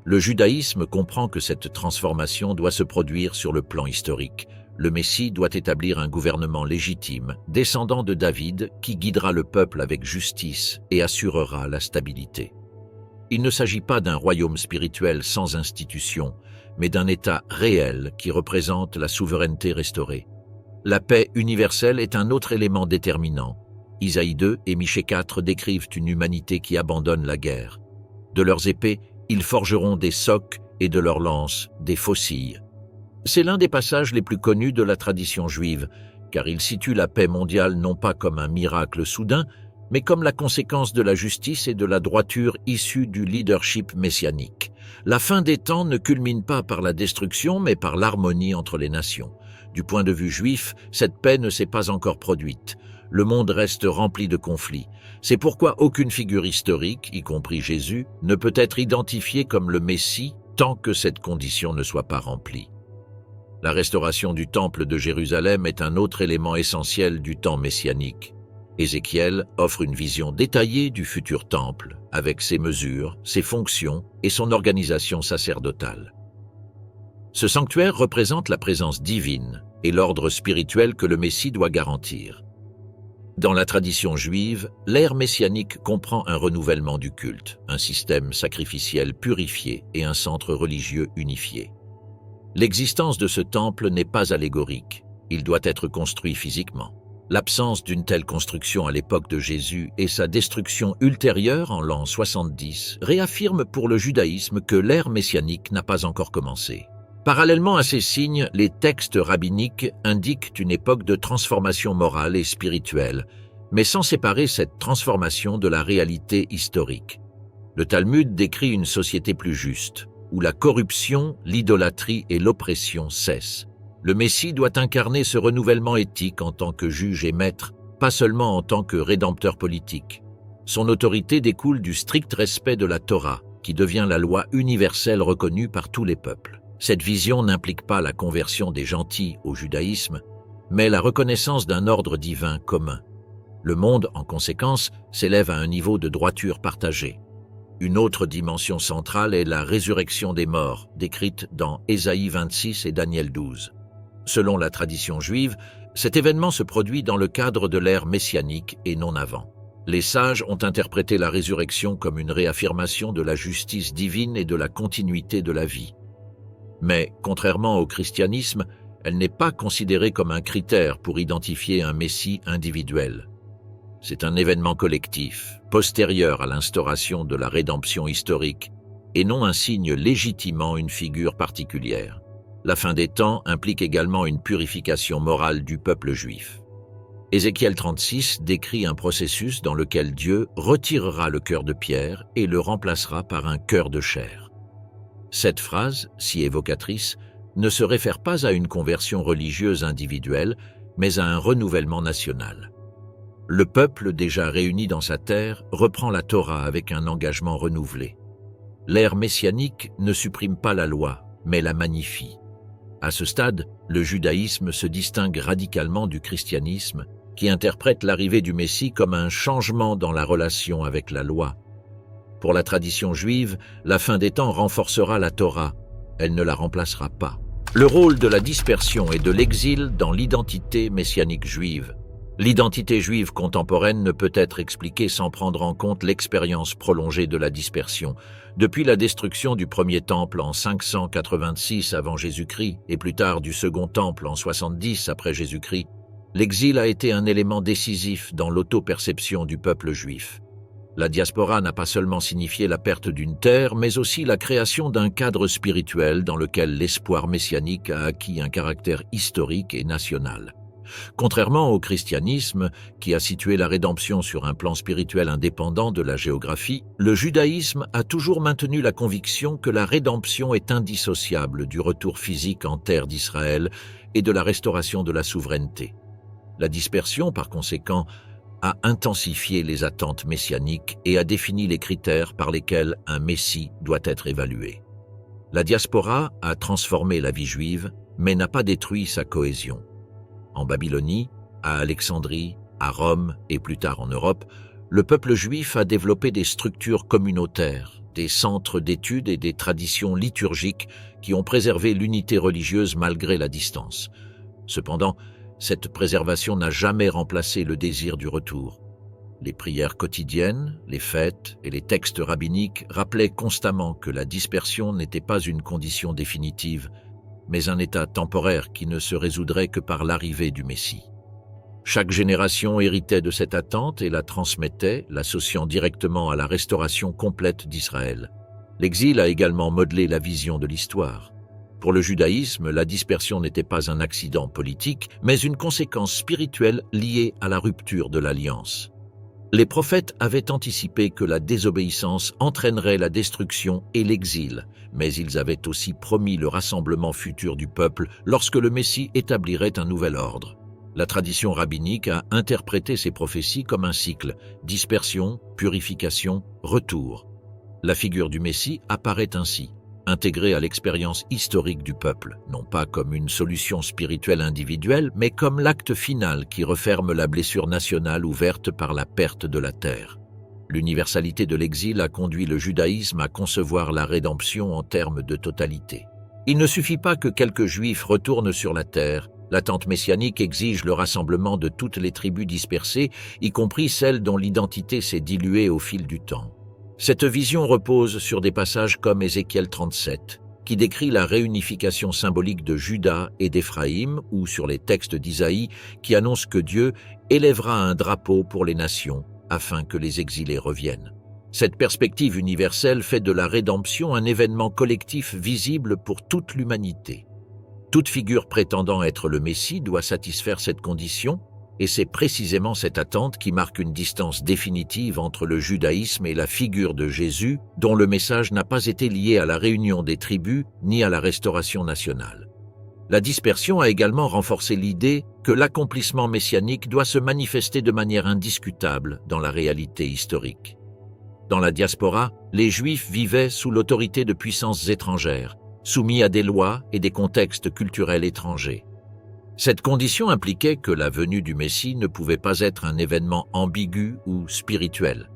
Le judaïsme comprend que cette transformation doit se produire sur le plan historique. Le Messie doit établir un gouvernement légitime, descendant de David, qui guidera le peuple avec justice et assurera la stabilité. Il ne s'agit pas d'un royaume spirituel sans institution, mais d'un État réel qui représente la souveraineté restaurée. La paix universelle est un autre élément déterminant. Isaïe 2 et Michée 4 décrivent une humanité qui abandonne la guerre. De leurs épées, ils forgeront des socs et de leurs lances, des faucilles. C'est l'un des passages les plus connus de la tradition juive, car il situe la paix mondiale non pas comme un miracle soudain, mais comme la conséquence de la justice et de la droiture issue du leadership messianique. La fin des temps ne culmine pas par la destruction, mais par l'harmonie entre les nations. Du point de vue juif, cette paix ne s'est pas encore produite. Le monde reste rempli de conflits. C'est pourquoi aucune figure historique, y compris Jésus, ne peut être identifiée comme le Messie tant que cette condition ne soit pas remplie. La restauration du temple de Jérusalem est un autre élément essentiel du temps messianique. Ézéchiel offre une vision détaillée du futur temple, avec ses mesures, ses fonctions et son organisation sacerdotale. Ce sanctuaire représente la présence divine et l'ordre spirituel que le Messie doit garantir. Dans la tradition juive, l'ère messianique comprend un renouvellement du culte, un système sacrificiel purifié et un centre religieux unifié. L'existence de ce temple n'est pas allégorique, il doit être construit physiquement. L'absence d'une telle construction à l'époque de Jésus et sa destruction ultérieure en l'an 70 réaffirment pour le judaïsme que l'ère messianique n'a pas encore commencé. Parallèlement à ces signes, les textes rabbiniques indiquent une époque de transformation morale et spirituelle, mais sans séparer cette transformation de la réalité historique. Le Talmud décrit une société plus juste, où la corruption, l'idolâtrie et l'oppression cessent. Le Messie doit incarner ce renouvellement éthique en tant que juge et maître, pas seulement en tant que rédempteur politique. Son autorité découle du strict respect de la Torah, qui devient la loi universelle reconnue par tous les peuples. Cette vision n'implique pas la conversion des gentils au judaïsme, mais la reconnaissance d'un ordre divin commun. Le monde, en conséquence, s'élève à un niveau de droiture partagée. Une autre dimension centrale est la résurrection des morts, décrite dans Ésaïe 26 et Daniel 12. Selon la tradition juive, cet événement se produit dans le cadre de l'ère messianique et non avant. Les sages ont interprété la résurrection comme une réaffirmation de la justice divine et de la continuité de la vie. Mais, contrairement au christianisme, elle n'est pas considérée comme un critère pour identifier un Messie individuel. C'est un événement collectif, postérieur à l'instauration de la rédemption historique, et non un signe légitimant une figure particulière. La fin des temps implique également une purification morale du peuple juif. Ézéchiel 36 décrit un processus dans lequel Dieu retirera le cœur de pierre et le remplacera par un cœur de chair. Cette phrase, si évocatrice, ne se réfère pas à une conversion religieuse individuelle, mais à un renouvellement national. Le peuple déjà réuni dans sa terre reprend la Torah avec un engagement renouvelé. L'ère messianique ne supprime pas la loi, mais la magnifie. À ce stade, le judaïsme se distingue radicalement du christianisme, qui interprète l'arrivée du Messie comme un changement dans la relation avec la loi. Pour la tradition juive, la fin des temps renforcera la Torah, elle ne la remplacera pas. Le rôle de la dispersion et de l'exil dans l'identité messianique juive. L'identité juive contemporaine ne peut être expliquée sans prendre en compte l'expérience prolongée de la dispersion. Depuis la destruction du premier temple en 586 avant Jésus-Christ et plus tard du second temple en 70 après Jésus-Christ, l'exil a été un élément décisif dans l'auto-perception du peuple juif. La diaspora n'a pas seulement signifié la perte d'une terre, mais aussi la création d'un cadre spirituel dans lequel l'espoir messianique a acquis un caractère historique et national. Contrairement au christianisme, qui a situé la rédemption sur un plan spirituel indépendant de la géographie, le judaïsme a toujours maintenu la conviction que la rédemption est indissociable du retour physique en terre d'Israël et de la restauration de la souveraineté. La dispersion, par conséquent, a intensifié les attentes messianiques et a défini les critères par lesquels un Messie doit être évalué. La diaspora a transformé la vie juive, mais n'a pas détruit sa cohésion. En Babylonie, à Alexandrie, à Rome et plus tard en Europe, le peuple juif a développé des structures communautaires, des centres d'études et des traditions liturgiques qui ont préservé l'unité religieuse malgré la distance. Cependant, cette préservation n'a jamais remplacé le désir du retour. Les prières quotidiennes, les fêtes et les textes rabbiniques rappelaient constamment que la dispersion n'était pas une condition définitive, mais un état temporaire qui ne se résoudrait que par l'arrivée du Messie. Chaque génération héritait de cette attente et la transmettait, l'associant directement à la restauration complète d'Israël. L'exil a également modelé la vision de l'histoire. Pour le judaïsme, la dispersion n'était pas un accident politique, mais une conséquence spirituelle liée à la rupture de l'alliance. Les prophètes avaient anticipé que la désobéissance entraînerait la destruction et l'exil, mais ils avaient aussi promis le rassemblement futur du peuple lorsque le Messie établirait un nouvel ordre. La tradition rabbinique a interprété ces prophéties comme un cycle, dispersion, purification, retour. La figure du Messie apparaît ainsi, intégrée à l'expérience historique du peuple, non pas comme une solution spirituelle individuelle, mais comme l'acte final qui referme la blessure nationale ouverte par la perte de la terre. L'universalité de l'exil a conduit le judaïsme à concevoir la rédemption en termes de totalité. Il ne suffit pas que quelques juifs retournent sur la terre. L'attente messianique exige le rassemblement de toutes les tribus dispersées, y compris celles dont l'identité s'est diluée au fil du temps. Cette vision repose sur des passages comme Ézéchiel 37, qui décrit la réunification symbolique de Juda et d'Éphraïm, ou sur les textes d'Isaïe, qui annoncent que Dieu élèvera un drapeau pour les nations, afin que les exilés reviennent. Cette perspective universelle fait de la rédemption un événement collectif visible pour toute l'humanité. Toute figure prétendant être le Messie doit satisfaire cette condition, et c'est précisément cette attente qui marque une distance définitive entre le judaïsme et la figure de Jésus, dont le message n'a pas été lié à la réunion des tribus ni à la restauration nationale. La dispersion a également renforcé l'idée que l'accomplissement messianique doit se manifester de manière indiscutable dans la réalité historique. Dans la diaspora, les Juifs vivaient sous l'autorité de puissances étrangères, soumis à des lois et des contextes culturels étrangers. Cette condition impliquait que la venue du Messie ne pouvait pas être un événement ambigu ou spirituel.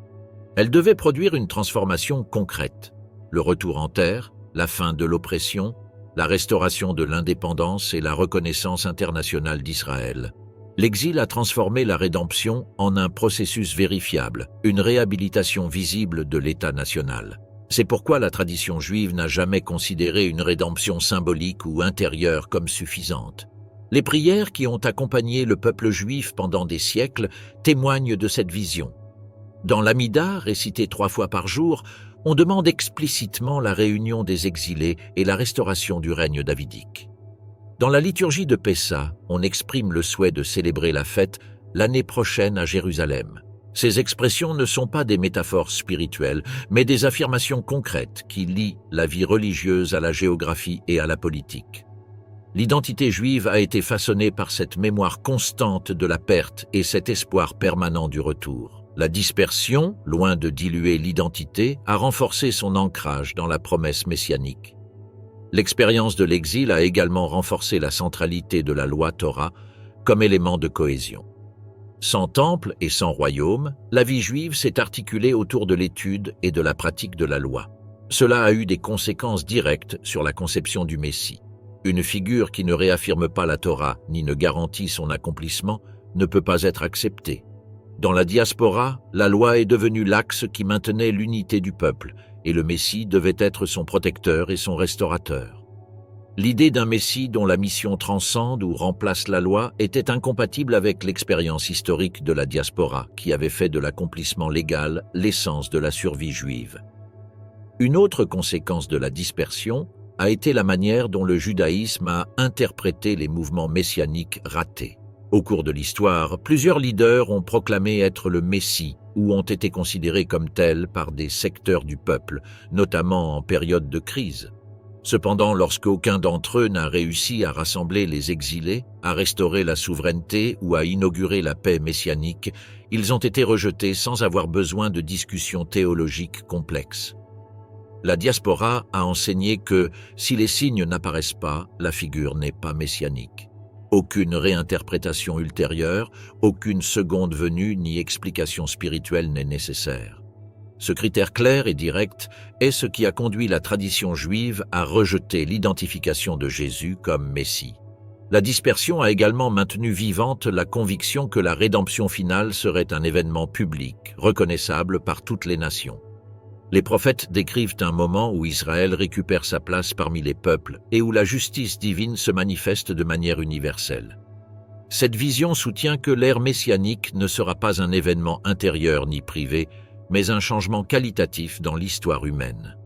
Elle devait produire une transformation concrète, le retour en terre, la fin de l'oppression, la restauration de l'indépendance et la reconnaissance internationale d'Israël. L'exil a transformé la rédemption en un processus vérifiable, une réhabilitation visible de l'État national. C'est pourquoi la tradition juive n'a jamais considéré une rédemption symbolique ou intérieure comme suffisante. Les prières qui ont accompagné le peuple juif pendant des siècles témoignent de cette vision. Dans l'Amida, récitée 3 fois par jour, on demande explicitement la réunion des exilés et la restauration du règne davidique. Dans la liturgie de Pessa, on exprime le souhait de célébrer la fête l'année prochaine à Jérusalem. Ces expressions ne sont pas des métaphores spirituelles, mais des affirmations concrètes qui lient la vie religieuse à la géographie et à la politique. L'identité juive a été façonnée par cette mémoire constante de la perte et cet espoir permanent du retour. La dispersion, loin de diluer l'identité, a renforcé son ancrage dans la promesse messianique. L'expérience de l'exil a également renforcé la centralité de la loi Torah comme élément de cohésion. Sans temple et sans royaume, la vie juive s'est articulée autour de l'étude et de la pratique de la loi. Cela a eu des conséquences directes sur la conception du Messie. Une figure qui ne réaffirme pas la Torah ni ne garantit son accomplissement ne peut pas être acceptée. Dans la diaspora, la loi est devenue l'axe qui maintenait l'unité du peuple, et le Messie devait être son protecteur et son restaurateur. L'idée d'un Messie dont la mission transcende ou remplace la loi était incompatible avec l'expérience historique de la diaspora, qui avait fait de l'accomplissement légal l'essence de la survie juive. Une autre conséquence de la dispersion a été la manière dont le judaïsme a interprété les mouvements messianiques ratés. Au cours de l'histoire, plusieurs leaders ont proclamé être le Messie ou ont été considérés comme tels par des secteurs du peuple, notamment en période de crise. Cependant, lorsqu'aucun d'entre eux n'a réussi à rassembler les exilés, à restaurer la souveraineté ou à inaugurer la paix messianique, ils ont été rejetés sans avoir besoin de discussions théologiques complexes. La diaspora a enseigné que, si les signes n'apparaissent pas, la figure n'est pas messianique. Aucune réinterprétation ultérieure, aucune seconde venue ni explication spirituelle n'est nécessaire. Ce critère clair et direct est ce qui a conduit la tradition juive à rejeter l'identification de Jésus comme Messie. La dispersion a également maintenu vivante la conviction que la rédemption finale serait un événement public, reconnaissable par toutes les nations. Les prophètes décrivent un moment où Israël récupère sa place parmi les peuples et où la justice divine se manifeste de manière universelle. Cette vision soutient que l'ère messianique ne sera pas un événement intérieur ni privé, mais un changement qualitatif dans l'histoire humaine.